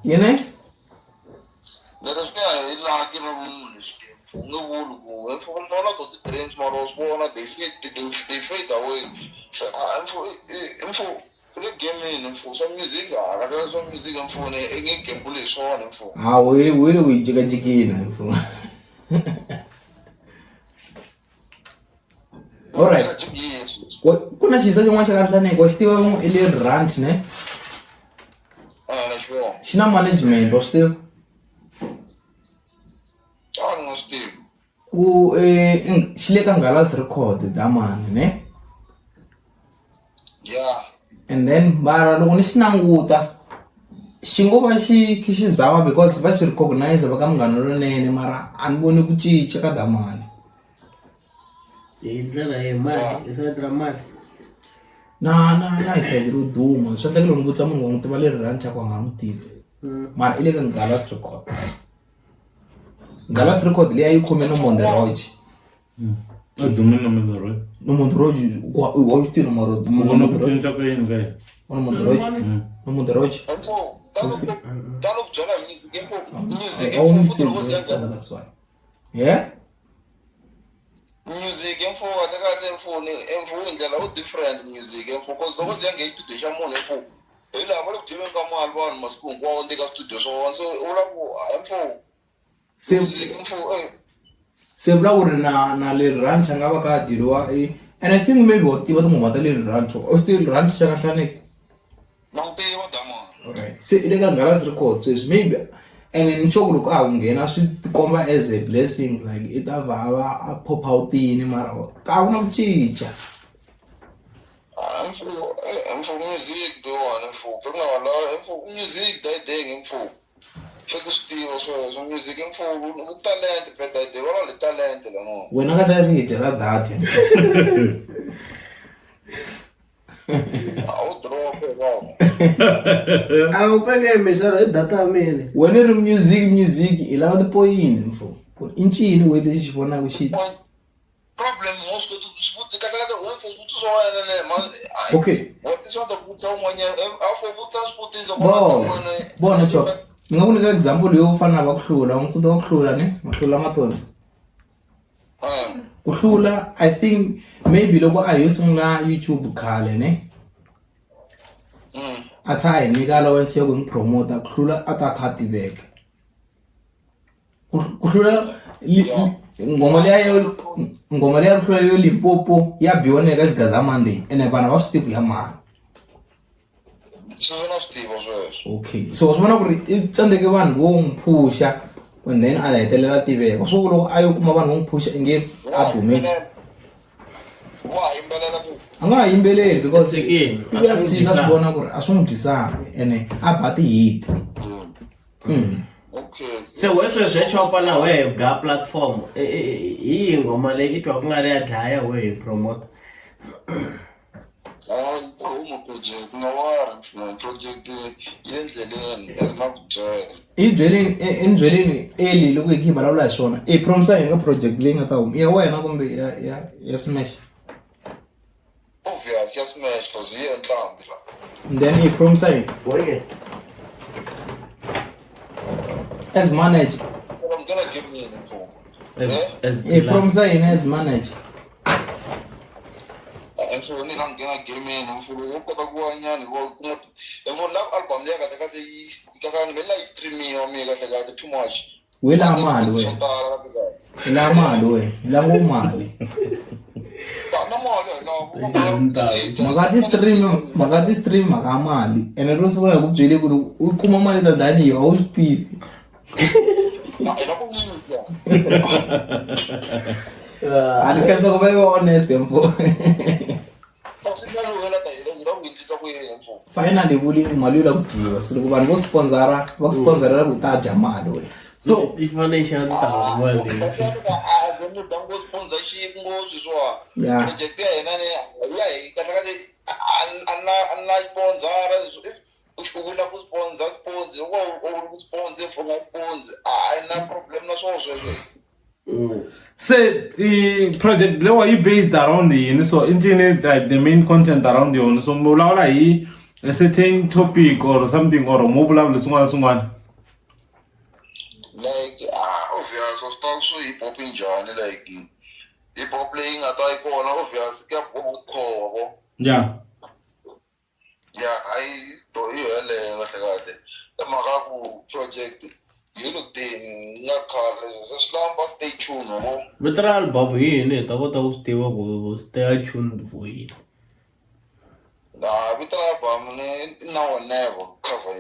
yene There's a lot of funga vulu ku and for no to the trains moros bona they fade away so I'm for the game and for some music some music and for any game police on and for we jigajigina for all right kuna xisa xin'wana xa kahlani ku xi ile rant ne xi na management or still ku xi le ka Ngala's record da mani ne yeah and then bara loko ni xi languta xi ngo va xi zama because va xi recognize va ka Munghana Lonene mara a ni voni ku cinca ka Damani hi ndlela mali isa drama na isayidi ro duma swi endla loko ni vutisa munhu n'wi tiva leri rantha ku nga n'wi tivi mara i le ka Ngala's record Ngala's record leyi a yi khome no Monderoge Dume no Monderoge no Monderoge wa swi tiva no Monderoge no Monderoge that's why yeah music info ataka info indlela different music info because lokho ziyange studio shamone info ila balo kudibenga kamali bani masikungu kwawo ndika studio so ulapho info music info se bla uri na le ranch nga va ka diriwa and I think maybe what tiva tinghoma ta le ranch o still ranch xa kahlane nangitiwa dama alright se ile ka Ngala's record so maybe and in choko loko a nghena swi komba as a blessing like ita vava a pop out in mara ka una ku cinca info music do one info kuna wala info music dai ding info fekustivo so music info talent peta de wala le talent la no wena ka tla ri tira data au drop wow au penge mesara data mene when the music ilava the point info incini we lexi xi vona ku xi problem mosco tu sputi kakata o fo sputi so ene man. Okay. What is what the putsa umanya afo putsa sputi zo Bona chop. Ngakunika example yo ufana bakuhlula, ngicela ukuhlula ne, bahlula amathonsi. Kuhlula I think maybe loko ayosungula YouTube khale ne. Athayi nikala wensiya kungipromote kuhlula atakhati beke. Kuhlula ngoma leya kuhlula yo Limpopo ya bioneka isigaza Monday ene bana ba step ya mani. Okay, so usibona kuri itsandeke vanhu vo ngiphusha and then a hetelela tiveka so loko ayo kuma vanhu vo ngiphusha nge adume a nga ha yimbeleli because ya tshika sibona ku ri a swi n'wi dyisanga ene a ba ti-hit. Se wesweswo chopa na wehe ga platform hi yihi ngoma leyi i twa ku nga ri ya dlaya wehe promote? Endleleni eli loko hi vulavula hi swona i promisa hi nga project leyi nga ta huma ya wena kumbe ya Smash? Obvious, ya Smash cause hi entlambi la. Then i promisa hi as manager. I'm gonna give me the info. I promisa hi as manager. Info ni lang gonna give me the info. Yo kota kuwa nyani wo info la album le kahle ikakani me live streaming o me kahle too much. Wela mali we. Ila mali we. Ila ngo mali. Magati stream maka mali. Ene ro sukula ku byele ku u kuma mali ta dani yo u tipi. Ali kaza ku ba honest info. Finally vuli mali la kudiwa so ku vanhu vo sponsora va sponsorela ku ta dya mali we. So if financial ta world sponsorship ngozi swa Yeah. project ya yena ne ya kahle anna sponsor if ukula ku sponsor ku sponsor from sponsor na problem na sweswo. Say the project lewa yi based around the so internet like the main content around the so mulawla yi a certain topic or something or mobile sungwana. Like obvious so start so hip hop in Johnny like hip hop playing at icon obvious ke bo. Yeah. Yeah, I to ile kahle. The Magaku project you look in Nakal Slamba stay tuned no. Vitral babu yini ta kota ku stiva ku stay tuned for it. Nah, we try now or never cover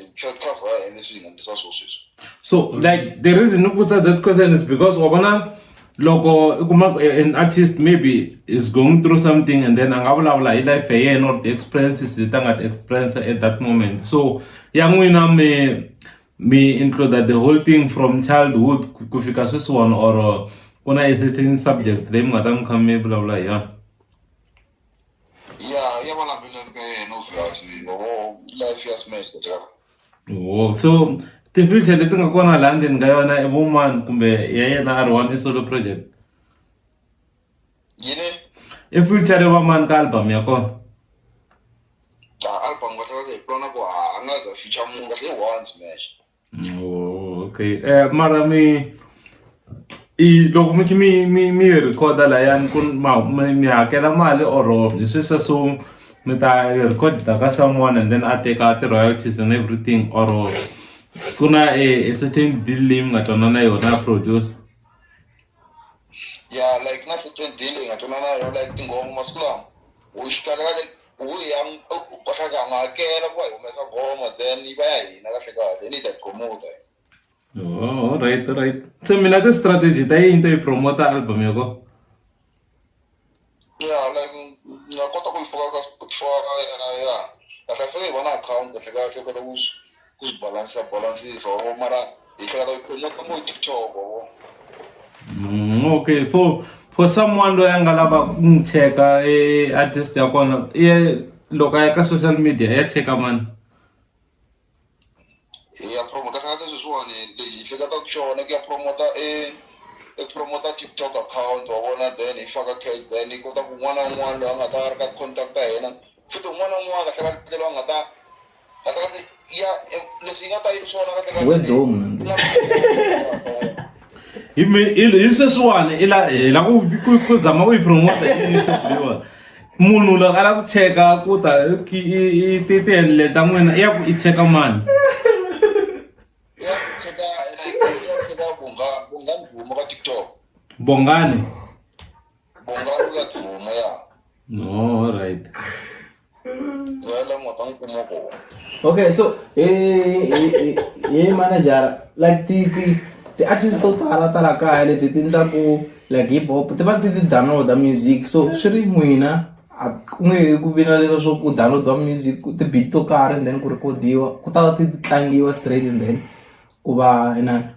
anything in this association. So like the reason no put that question is because obana logo an artist maybe is going through something and then angabula life or the experiences that experience at that moment. So young winner may include that the whole thing from childhood kufika one or kuna a certain subject them ngadam come blah blah yeah. Yeah, wanna be like no fiasi or life has matched the job. Oh, so the future the thing akona land in Guyana a woman kumbe yena R1 is solo project. Yine If future a woman album yakon. album what they plan go another feature munga they want smash. Oh, okay. Mara mi loko mi recorda la yan kun mi hakela mali or isisa so mi ta record ka someone and then I take out the royalties and everything or kuna a certain deal ngatona na yona produce. Yeah, like na certain dealing atona na like tingoma maskulam. Ushikala like uyang ukataka ngakela kwa umesa ngoma then ibayi nakafika then ita promote. Oh, right. So mina the strategy dai into promote album yako. Yeah, like ngakota kuifaka Spotify yeah. Akafika bana account kafika balance so mara ikala promote mo TikTok go. Okay, for someone do yangalaba checka artist yakona loka ka social media ya checka man. Ya promote kaka seswane leji fika ta kushona ke promote promoter TikTok account wa vona then hi faka cash then hi kota ku n'wana na un'wana loyi a nga ta ri ka contact ta hina futhi un'wana na un'wana kahle kahle loyi a nga ta ya leswi yi nga ta yi swona kahle kahle we dom hi sweswiwani i la ku zama ku yi promote YouTube leyiwani munhu loko a lava ku cheka ku ta ti-handle ta n'wina i ya ku i cheka mani ya cheka bonga ndvumo ka TikTok bongani bonga ndvumo ya no alright wela ngota ngikumo ko okay so manager like the artists to tala kaya leti ti ndlaku like hip hop ti va ti download music so swi ri n'wina a ku nge ku vina leswo swo ku download music ti beat to karhi and then ku recordiwa ku ta va ti tlangiwa straight and then ku va inani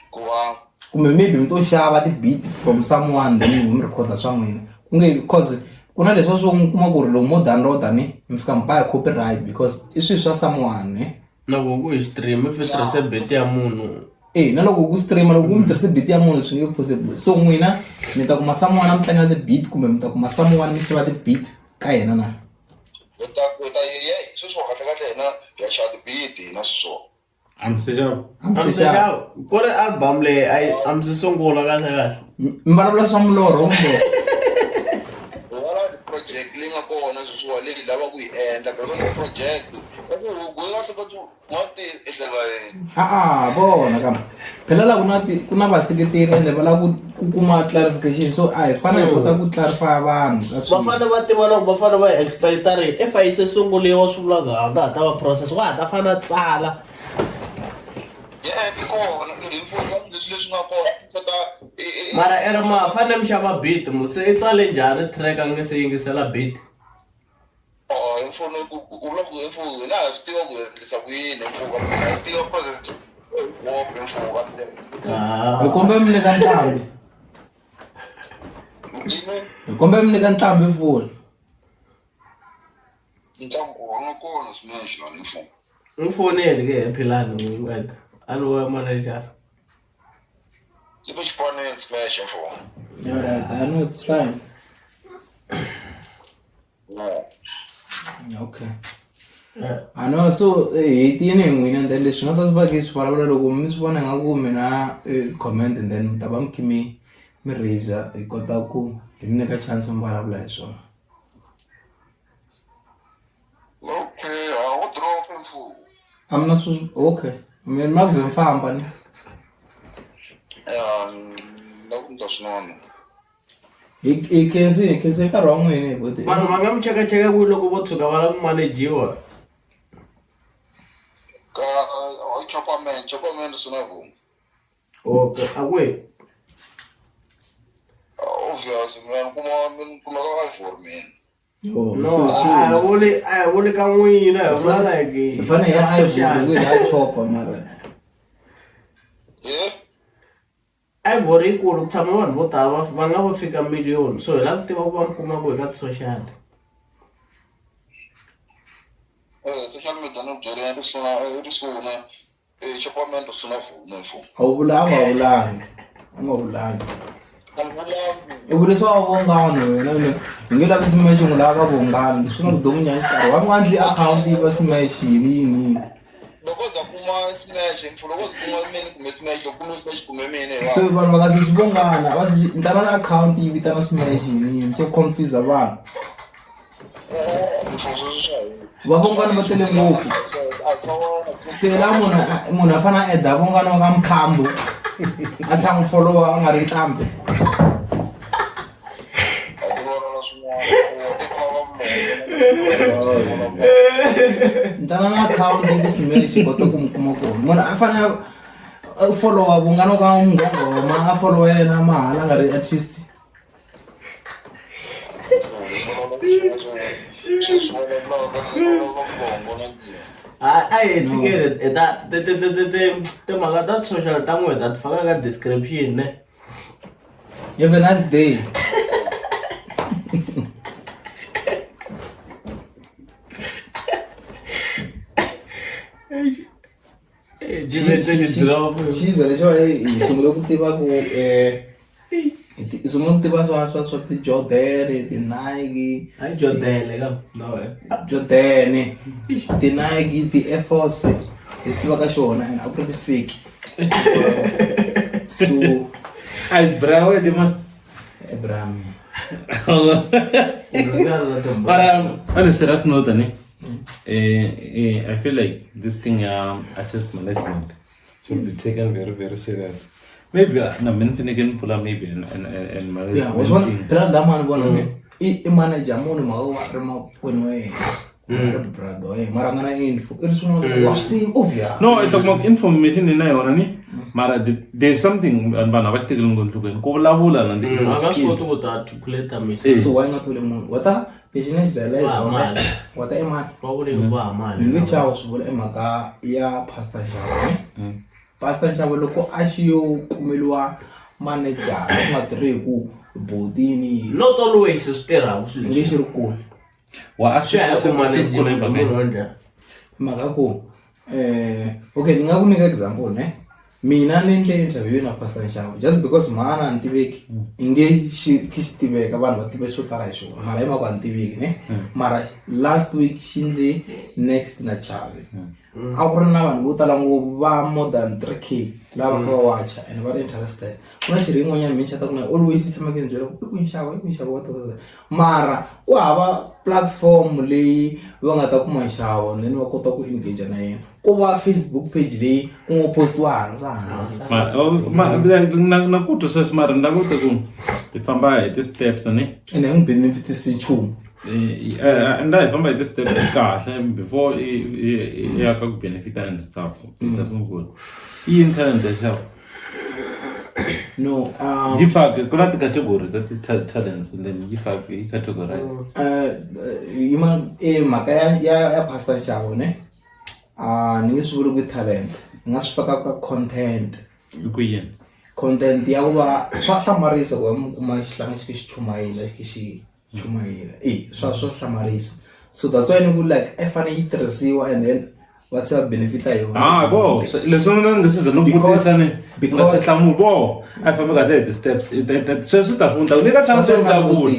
ku va kumbe maybe mi to xava ti beat from someone then mi recorda swa n'wina ku nge because ku na leswi swo kuma ku ri loko mo downloada ni mi fika mi buy copyright because i swilo swa someone loko ku hi stream if tirhise beti ya munhu na loko ku streama loko mi tirhise beat ya munhu swi nge possible so n'wina mi ta kuma someone a mi tlangela ti beat kumbe mi ta kuma someone mi xava ti beat ka yena na uta ye sweswo kahle kahle hina ya xava ti-beat na sweswo amsexava ku ri album leyi a mi se sungula kahle kahle mi vulavula swa milorho kumbe wala project leyi nga kona sweswiwa leyi lava ku yi endla kasi project ku yi nga hlekati n'wati i hlela yini vona kambe phela la ku na vaseketeri ende va lava ku kuma clarification so a hi fanele hi kota ku clarify vanhu ka va fanele va tiva loko va fanele va expecta ri if a yi se sunguliwa swi vula ku ha ta va process wa ha ta fana tsala kona info leswi nga kona kota mara ere ma fanele mi xava beat mu se i tsale njhani track a nge se yingisela beat info u vula ku info hina ha swi tiva ku endlisa ku yini info ka mina ha swi tiva process info ka hi kombe mi nyika ntambi hi kombe mi nyika ntambi foni ntlangu wa nga kona smash la info n'wi foneli ke philani n'weta a ni wa manager ibe xiponeni smash info alright I know it's fine okay I know so hi tiyini hi n'wina and then leswi nga ta swi va ke swi vulavula loko mi swi vona nga ku mina comment and then mi ta va mi khe mi raiser hi kota ku hi mi nyika chance mi vulavula hi swona okay I will drop info amna swi okay mi ma vhe mi famba ni la ku ndla swin'wana hi khensi nkarhi wa n'wini but vanhu va nga mi chekacheka kwihi loko vo tshuka va lava ku manejiwa ka chopperman swi na vumu okay a kwihi obvious man kuma ka iphone man no a hi vuli ka n'wina hi vula like hi fanele ya ivory ku ya chopper mara ivory yikulu ku tshama vanhu vo tala va nga va fika miliyoni so hi lava ku tiva ku va mi kuma ku hi ka ti-social social media no byela ri suna chopperman swi na vumu info a wu vulangi i vurisa wa vongani wena hi nge lavi smash n'wi lava ka vongani swi na vutomi nya nkarhi wa n'wi endli akhawunti yi va smash yini loko za kuma smash info loko za kuma mini kumbe smash loko kuma smash kumbe mini so vanhu va nga se vongana va se ntana na akhawunti yi vitana smash yini so confuse vanhu va vongani va tele ngopfu se la munhu a fana eda vongani wa ka mphambo a tshanga follow a nga ri ntambi ntana na akhawunti yi smash kota ku mi kuma kona munhu a fanele followa vungana ka nghongoma a follow yena mahala a nga ri artist a hi tshikeli timhaka ta social ta n'wi ta ti faka ka description ne have a nice day xiza lexo hi sungule ku tiva ku hi sungule ku tiva swa ti-Jordan, ti-Nike, Hayi Jordan ka no Jordan, ti-Nike, ti-Air Force hi swi tivaka xona and a ku ri ti-fake so Ay, bravo, di man. Abraham But on a serious note, I feel like this thing, asset management, should be taken very, very serious. Maybe na minfinikin pula maybe and management. yeah was one brother man bona I manager mo ni mawa rema kwenwe brother marangana info irisuno was the obvious No, I talk about information in I ni. Mara there's something bana basti kelungon tuken. Ko la bula na this Anga skill. ko to articulate me. so why not tule mo wata business realize wata ema Probably ba mali. ngi chawo sibule emaka ya pastor chawo pastor chawo loko ashiyo kumeliwa manager ngatirhi ku bodini Not always stera usule. ngi shirikulu Wa actually Shaya ku manage ko ba nonja. maka ku okay ningakunika example ne mina nendle interview na pastor Nxabo just because maana ntiveki inge kistiveka vanhu va tive swo tala hi swona mara hi mako a ntiveki ne mara last week xindle next na Chavi a ku ri na vanhu vo tala ngopfu va more than 3K lava kha va watcha and va ri interested ku na xirhi yin'wanyana mi chata ku na always yi tshama ke ndzi byela ku yi nxavo wa tata mara ku hava platform leyi va nga ta kuma nxavo then va kota ku engage na yena ku va Facebook page leyi ku ngo postiwa hansa na ku twa sweswi mara nda ku ta ku ti famba hi ti steps ne ene hi n'wi benefitisi nchumu nda hi famba hi ti steps kahle before i ya ka ku benefita and stuff it doesn't good i internet itself no yi fake ku na ti-category ta ti-talents and then yi fake yi categorize yima mhaka ya pastor Nxabo ne ni nge swi vuli ku talent ni nga swi faka ka content i ku yini content ya ku va swa hlamarisa ku va mi kuma xihlangi xi chumayela xi chumayela swa hlamarisa so that's why ni ku like i fanele yi tirhisiwa and then va tsha benefita yona bo leswi mina ni ngisiza no vutisa ni because hlamu bo a famba kahle hi ti-steps sweswi ta swi ni ka chance yo vulavula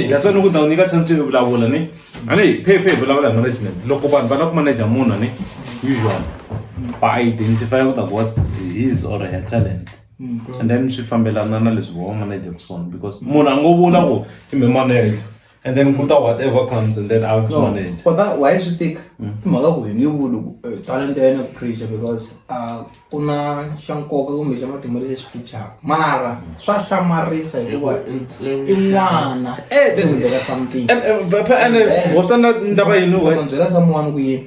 that's why ni ku ta ni ka chance yo vulavula ni ani pay vulavula hi management loko vanhu va la ku manager munhu ni usually ba identify what's his or her talent and then swi fambelana na leswi va manager ku swona because munhu a ngo vula ku i me manager and then kuta whatever comes and then I'll manage. But that why should take mhaka ku hi nge vuli talent ya yena ku preacher because ku na xa nkoka kumbe xa matimba lexi xi preachaka mara swa hlamarisa hikuva i n'wana endleka something and what's that ndaba yini we byela someone ku yini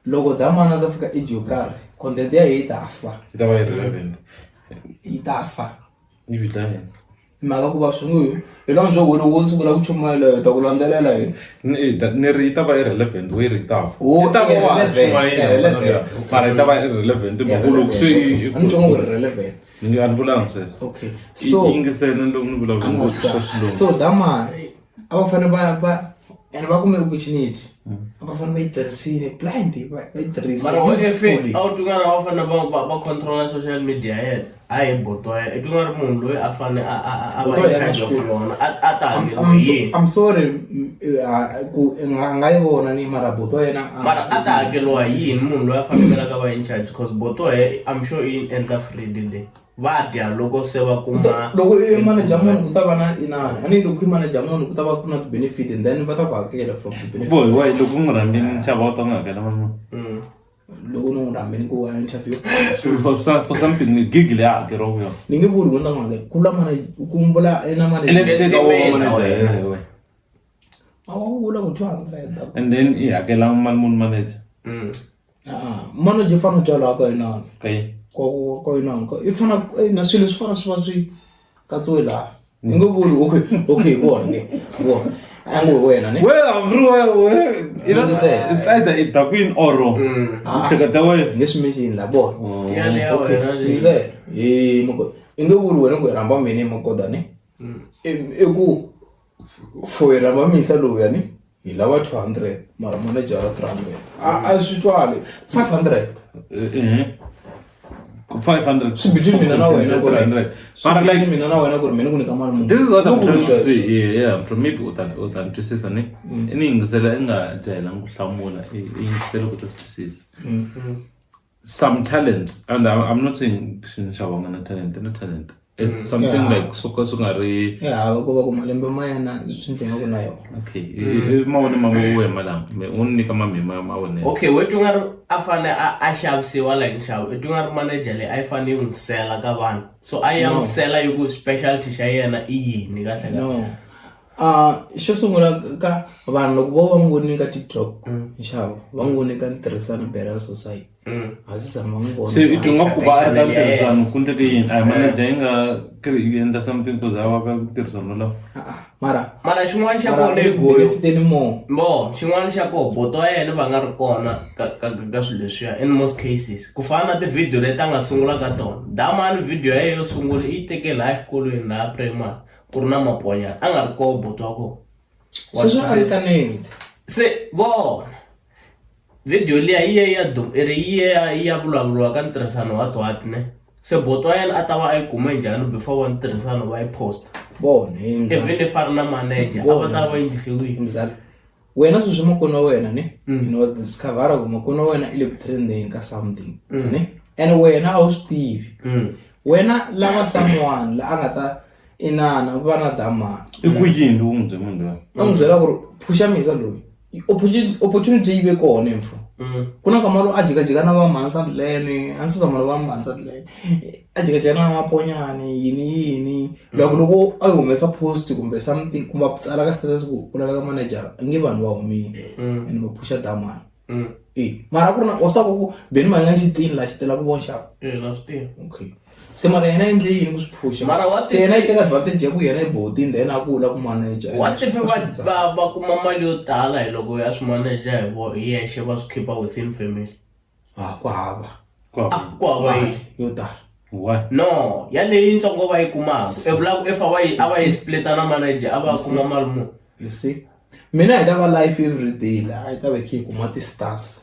loko damana ta fika age yo karhi content ya yi ta fa yi ta va irrelevant yi ta fa yi vita yini mhaka ku va swi ngo hi loko njo wena wo sungula ku chumayela ta ku landzelela yini ni ri ta va irrelevant we ri ta fa ta va wa chumayela mara yi ta va irrelevant loko swi ani njo ngo relevant ni nga vulanga sweswo okay so ingisena lo ni vulavula so damana a va fane va and va kume opportunity a va fane va yi tirhisile blind va yi tirhisa Mara if out ngara va fane va control social media yet ai boto e tu ngara munhu loyi a fane a va charge of yona a ta I'm sorry ku nga yi vona ni mara boto yena mara a ta hakeliwa yini munhu loyi a fanekelaka va in charge because boto I'm sure in enter free dide va dya loko se va kuma loko i manager munhu ku ta va na inani ani loko i manager munhu ku ta va ku na benefit and then va ta ku hakela from the benefit boy why loko n'wi rhambini nxavo wa ta n'wi hakela mali muni loko ni n'wi rhambini ku wa interview for something ni gig leyi a hakeriwaku yona ni nge vuli ku ni ta n'wi hakela ku la ku mbula na let's take our manager a wa vula ku 200 and then i hakela mali muni manager manager fana byala ka inani kai ko inani ko i fana na swilo swi fana swi va swi katsiwe laha ni nge vuli okay vona ke vona angu wena ne well bro it's either it the queen or hleketa we nge swi mention la bona tiyale ya wena ngize mako inge vuli wena ku ramba mini makoda ne e ku for ramba misa loya ne hi lava 200 mara manager 300 a swi twale 500 500 Swi between mina na wena ku ri 300 mara like mina na wena ku ri mina ku nyika mali muni. this is what I'm trying to say yeah from maybe utan twisisa ni ini ngisela enga jela ngihlamula ingisela ukuthi sitwisisa some talent and I'm not saying shinshawanga na talent it's something like sokari ku va ku malembe ma yena swi ndlenga ku na yona. okay mawoni mawe malam me unika mami mawoni okay wetu ngari afane a xavisiwa like nxavo wetu ngari manager le a yi fane yi n'wi sela ka vanhu so a ya n'wi sela yi ku specialty xa yena i yini kahle No. Xo sungula ka vanhu loko vo va n'wi nyika TikTok nxavo va n'wi nyika ntirhisano Burial Society a swi tshama n'wi vona. se itunga ku va ta tirhisana kunde yini a manager inga endla something ku zawa ka tirhisana la mara xin'wana xa kona i goyo xin'wana xa koho boto wa yena va nga ri kona ka swilo leswiya in most cases ku fana na ti-video leti a nga sungula ka tona damani video ya yena yo sungula yi teke laha xikolweni laha primary ku ri na maponyana a nga ri koho boto wa kona se vona video liya yi ya vulavuriwa ka ntirhisano wa twati ne se boto wa yena a ta va a yi kume njhani before wa ntirhisano va yi posta evhele fari na manager a va ta va yingiseliwile mzala wena sweswi makona wena ne wa discovera ku makona wena i le ku trending ka something ne and wena a wu swi tivi wena lava someone la a nga ta inana va na damani i ku yini u n'wi munhu loyi a n'wi byela ku ri phusha misa loyi opportunity yi ve kona mfo ku na nkama lowu a jikajika na va Mansandlene a swi tshama va Mansandlene a jikajika na maponyani yini loko a humesa post kumbe something kumbe a tsala ka status ku laveka manager nge vanhu va humile and va phusha damani mara ku ri na wa swi ku beni mali ya xitini laha xi tela ku vona xava na swi tiva okay se mara yena endle yini ku swi phusha se yena yi teka advantage ya ku yena i botini then a kula ku manager what if va kuma mali yo tala hi loko ya swi manager hi yexe va swi khipa within family ku hava ku hava yo tala why no ya leyi ntsongo va yi kumaka evulaku if a va yi splita na manager a va kuma mali muni you see mina hi ta va life every day la a yi ta va khe kuma ti-stars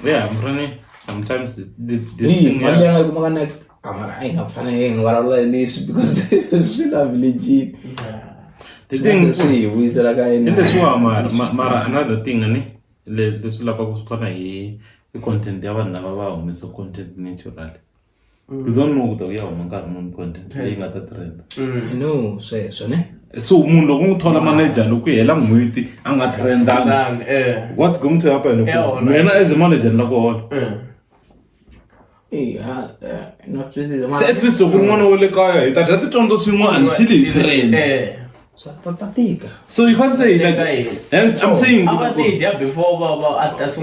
yeah mrani sometimes mali leyi nga yi kumaka next mara a yi nga fanele hi vulavula leswi because swi na villagini swi hi vuyisela ka yena leswiwa mara another thing ani leswi lavaka ku swi kona hi content ya vanhu lava va humesa content naturally you don't know ku ya huma nkarhi muni content leyi nga ta trend I know sweswo ne so munhu loko n'wi thola manager loko yi hela n'hweti a nga trendanga what's going to happen mina as a manager loko hola se at least loko n'wana wa le kaya hi ta dya ticondzo swin'wana until hi trend tika so you can't say like hence I'm saying ava ti dya before va that's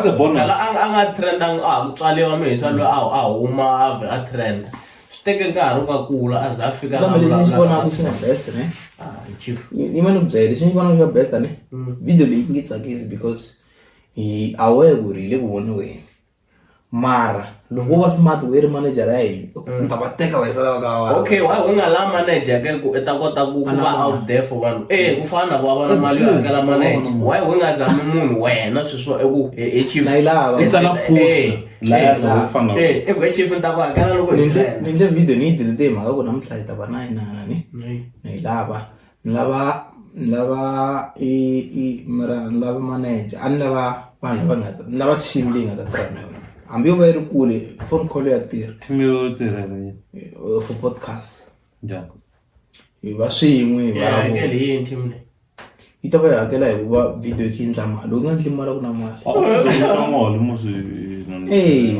a bonus a nga trendanga a ku tswaliwa mihisa loyi a huma a trend swi teke nkarhi ka kula a za fika kambe lexi xi vonaka xi nga best ne chief ni ma ni ku byela lexi xi vonaka xi nga best ne video leyi nge tsakisi because hi aware ku ri hi le ku voniweni mara loko va smart we ri manager ya hina ni ta va teka va yisa lava ka va okay why u nga la manager ke ku ta kota ku va out there for vanhu ku fana va na mali yo hakela manager why u nga zami munhu wena sweswo eku chief na ilava itsala post la fanga eku chief ni ta ku hakela loko ni ndle video ni delete hi mhaka ku namuntlha hi ta va na inana ni ilava ni lava mara ni lava manager a ni lava vanhu lava nga ta ni lava team leyi nga ta tirha na yona hambi yo va yi ri kule phone call ya tirha team yo tirha for podcast njhani hi va swin'we hi hakela yini team leyi yi ta va yi hakela hi ku va video yi endla mali loko nga endli mali ku na mali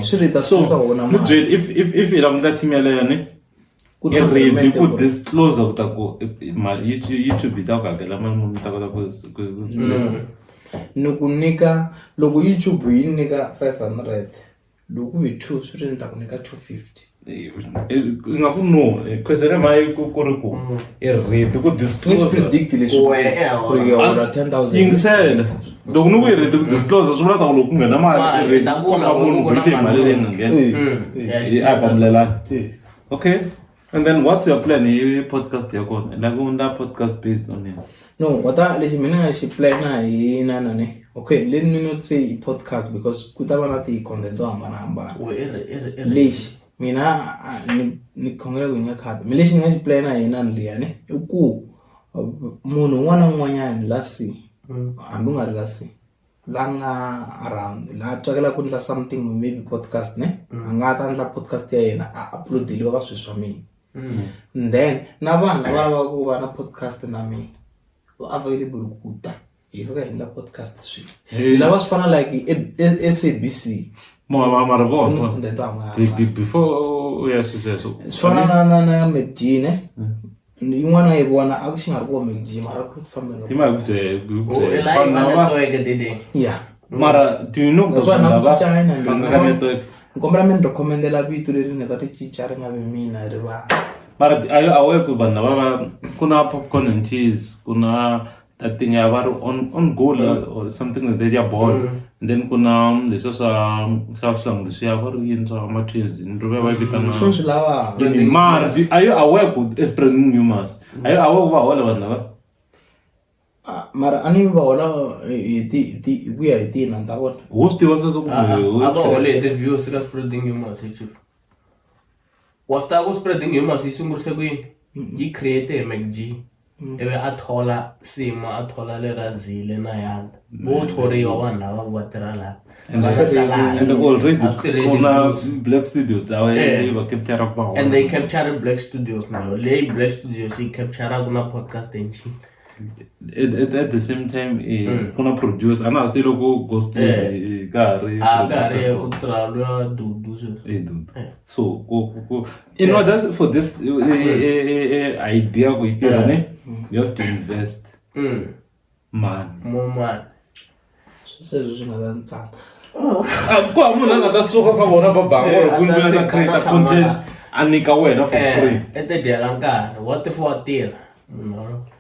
swi ri ta susa wona mali if hi languta team yaleyo ni ready ku disclose ku ta ku YouTube yi ta ku hakela mali muni ta kota ku ni ku nyika loko YouTube yi nyika 500 loko hi 2 swi ri ni ta ku nyika 250 nga ku no kwesere mai ku ri ku ready ku disclose predict leswi ku ri ya 10000 yingisela loko ni ku ready ku disclose swi vula ta loko ku nghena mali ta ku na mali leyi nga nghena a pamulelana okay And then what's your plan hi podcast yakona like una podcast based on it no wata lexi mina nga xi plana hi inana ne okay let me not say podcast because ku ta va na ti-content to hambanahambana lexi mina ni khongela ku yi nga khata mi lexi ni nga xi plana hi inana liya ne i ku munhu un'wana na un'wanyana la si hambi u nga ri la si la nga around la tsakela ku endla something maybe podcast ne a nga ta endla podcast ya yena a uploadeliwa ka swilo swa mina then na vanhu lava va ku va na podcast na mina va available ku ta hi fika hi endla podcast swilo lava swi fana like SABC mara vona content to hambana before ya sucesso swi fana na McG ne yin'wana yi vona a ku xi nga ri ku McG mara ku fambela hi ma yeah mara do you know that's why na ku China nkombela mi recommendela vito leri nga ta ri cica ri nga vi mina ri va mara ayo aware ku vanhu lava kuna popcorn and cheese kuna that thing ya va ri on goal or something like that ya ball and then kuna leswo swa slang leswi ya va ri yintshwa ma-cheese ndzi va vitana swo swi lava mara ayo aware ku spreading rumors ayo aware ku va hola vanhu lava mara a ni va hola hi ku ya hi tina ta vona wo swi tiva sweswo hole interviews ka spreading humors hi chief wa swi tiva ku spreading humors yi sungurise ku yini yi create McG ivi a thola Sima a thola lerazile na yana vo thoriwa vanhu lava va tirha laha and already kuna Black Studios lawa va capture ba and they capture Black Studios now leyi Black Studios yi capture ku na podcast enchi at the same time kuna produce ana still go ghost gari ku tirha dudu so you know that's for this idea ku itira ne you have to invest more money sweswo swi nga ta ni tsaka ku munhu a nga ta suka ka vona va banga ku ni ta create content a nyika wena for free dyela nkarhi what if wa tirha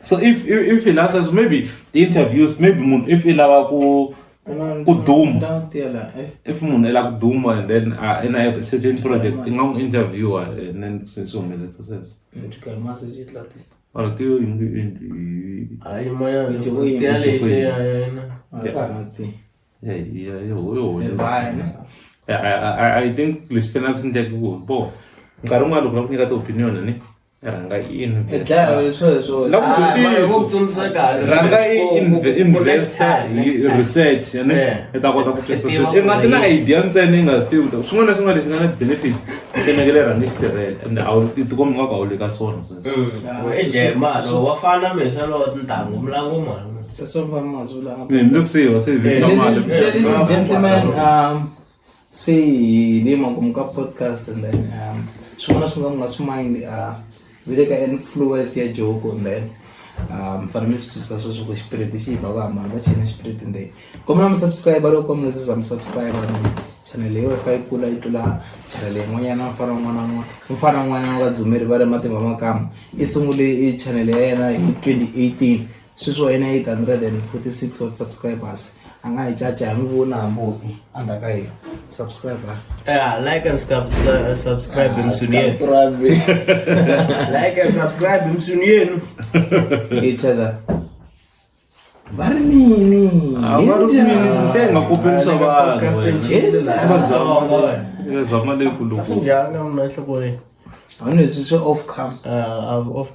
so if he last maybe the interviews maybe munhu if i lava ku duma if munhu i lava ku duma and then in a certain project i nga n'wi interviewer and then swi humelela sweswo or do you hayi moya I think let's spend up into good bo nkarhi un'wana loko ku nyika ti-opinion ni ranga invest research i ta kota ku twisisa swilo i nga ti na idea ntsena i nga swi tivi swin'wana na swin'wana leswi nga na benefits fanekele rhangi xi tirhela and ti tikombi nga ka u le ka swona ejemalo wa fana mesalo ntangu mlangu mali lokusiwa se ladies and gentlemen se le makumu ka podcast and then swin'wana swi nga swi mind vile ka influence ya Joko and then mfanele mi swi twisisa sweswo ku xipiriti xi ba va hambana va china xipiriti nde kombela mi subscribe loko mi nga mi subscribe channel leyi wi-fi yi kula yi tlula channel yin'wanyana mfana n'wana wa dzumeri va ri matimba makama i sungule i channel ya yena hi 2018 sweswi wa yena 846 wa subscribers a nga hi caca hi mi vona hambi endzhaku ka hina subscribe like and subscribe msunienu like and subscribe msunienu each other va ri mini ntenga koperisa vanhu zama leyi kulukulu njhanga mna enhlokweni a ni leswi swi off cam off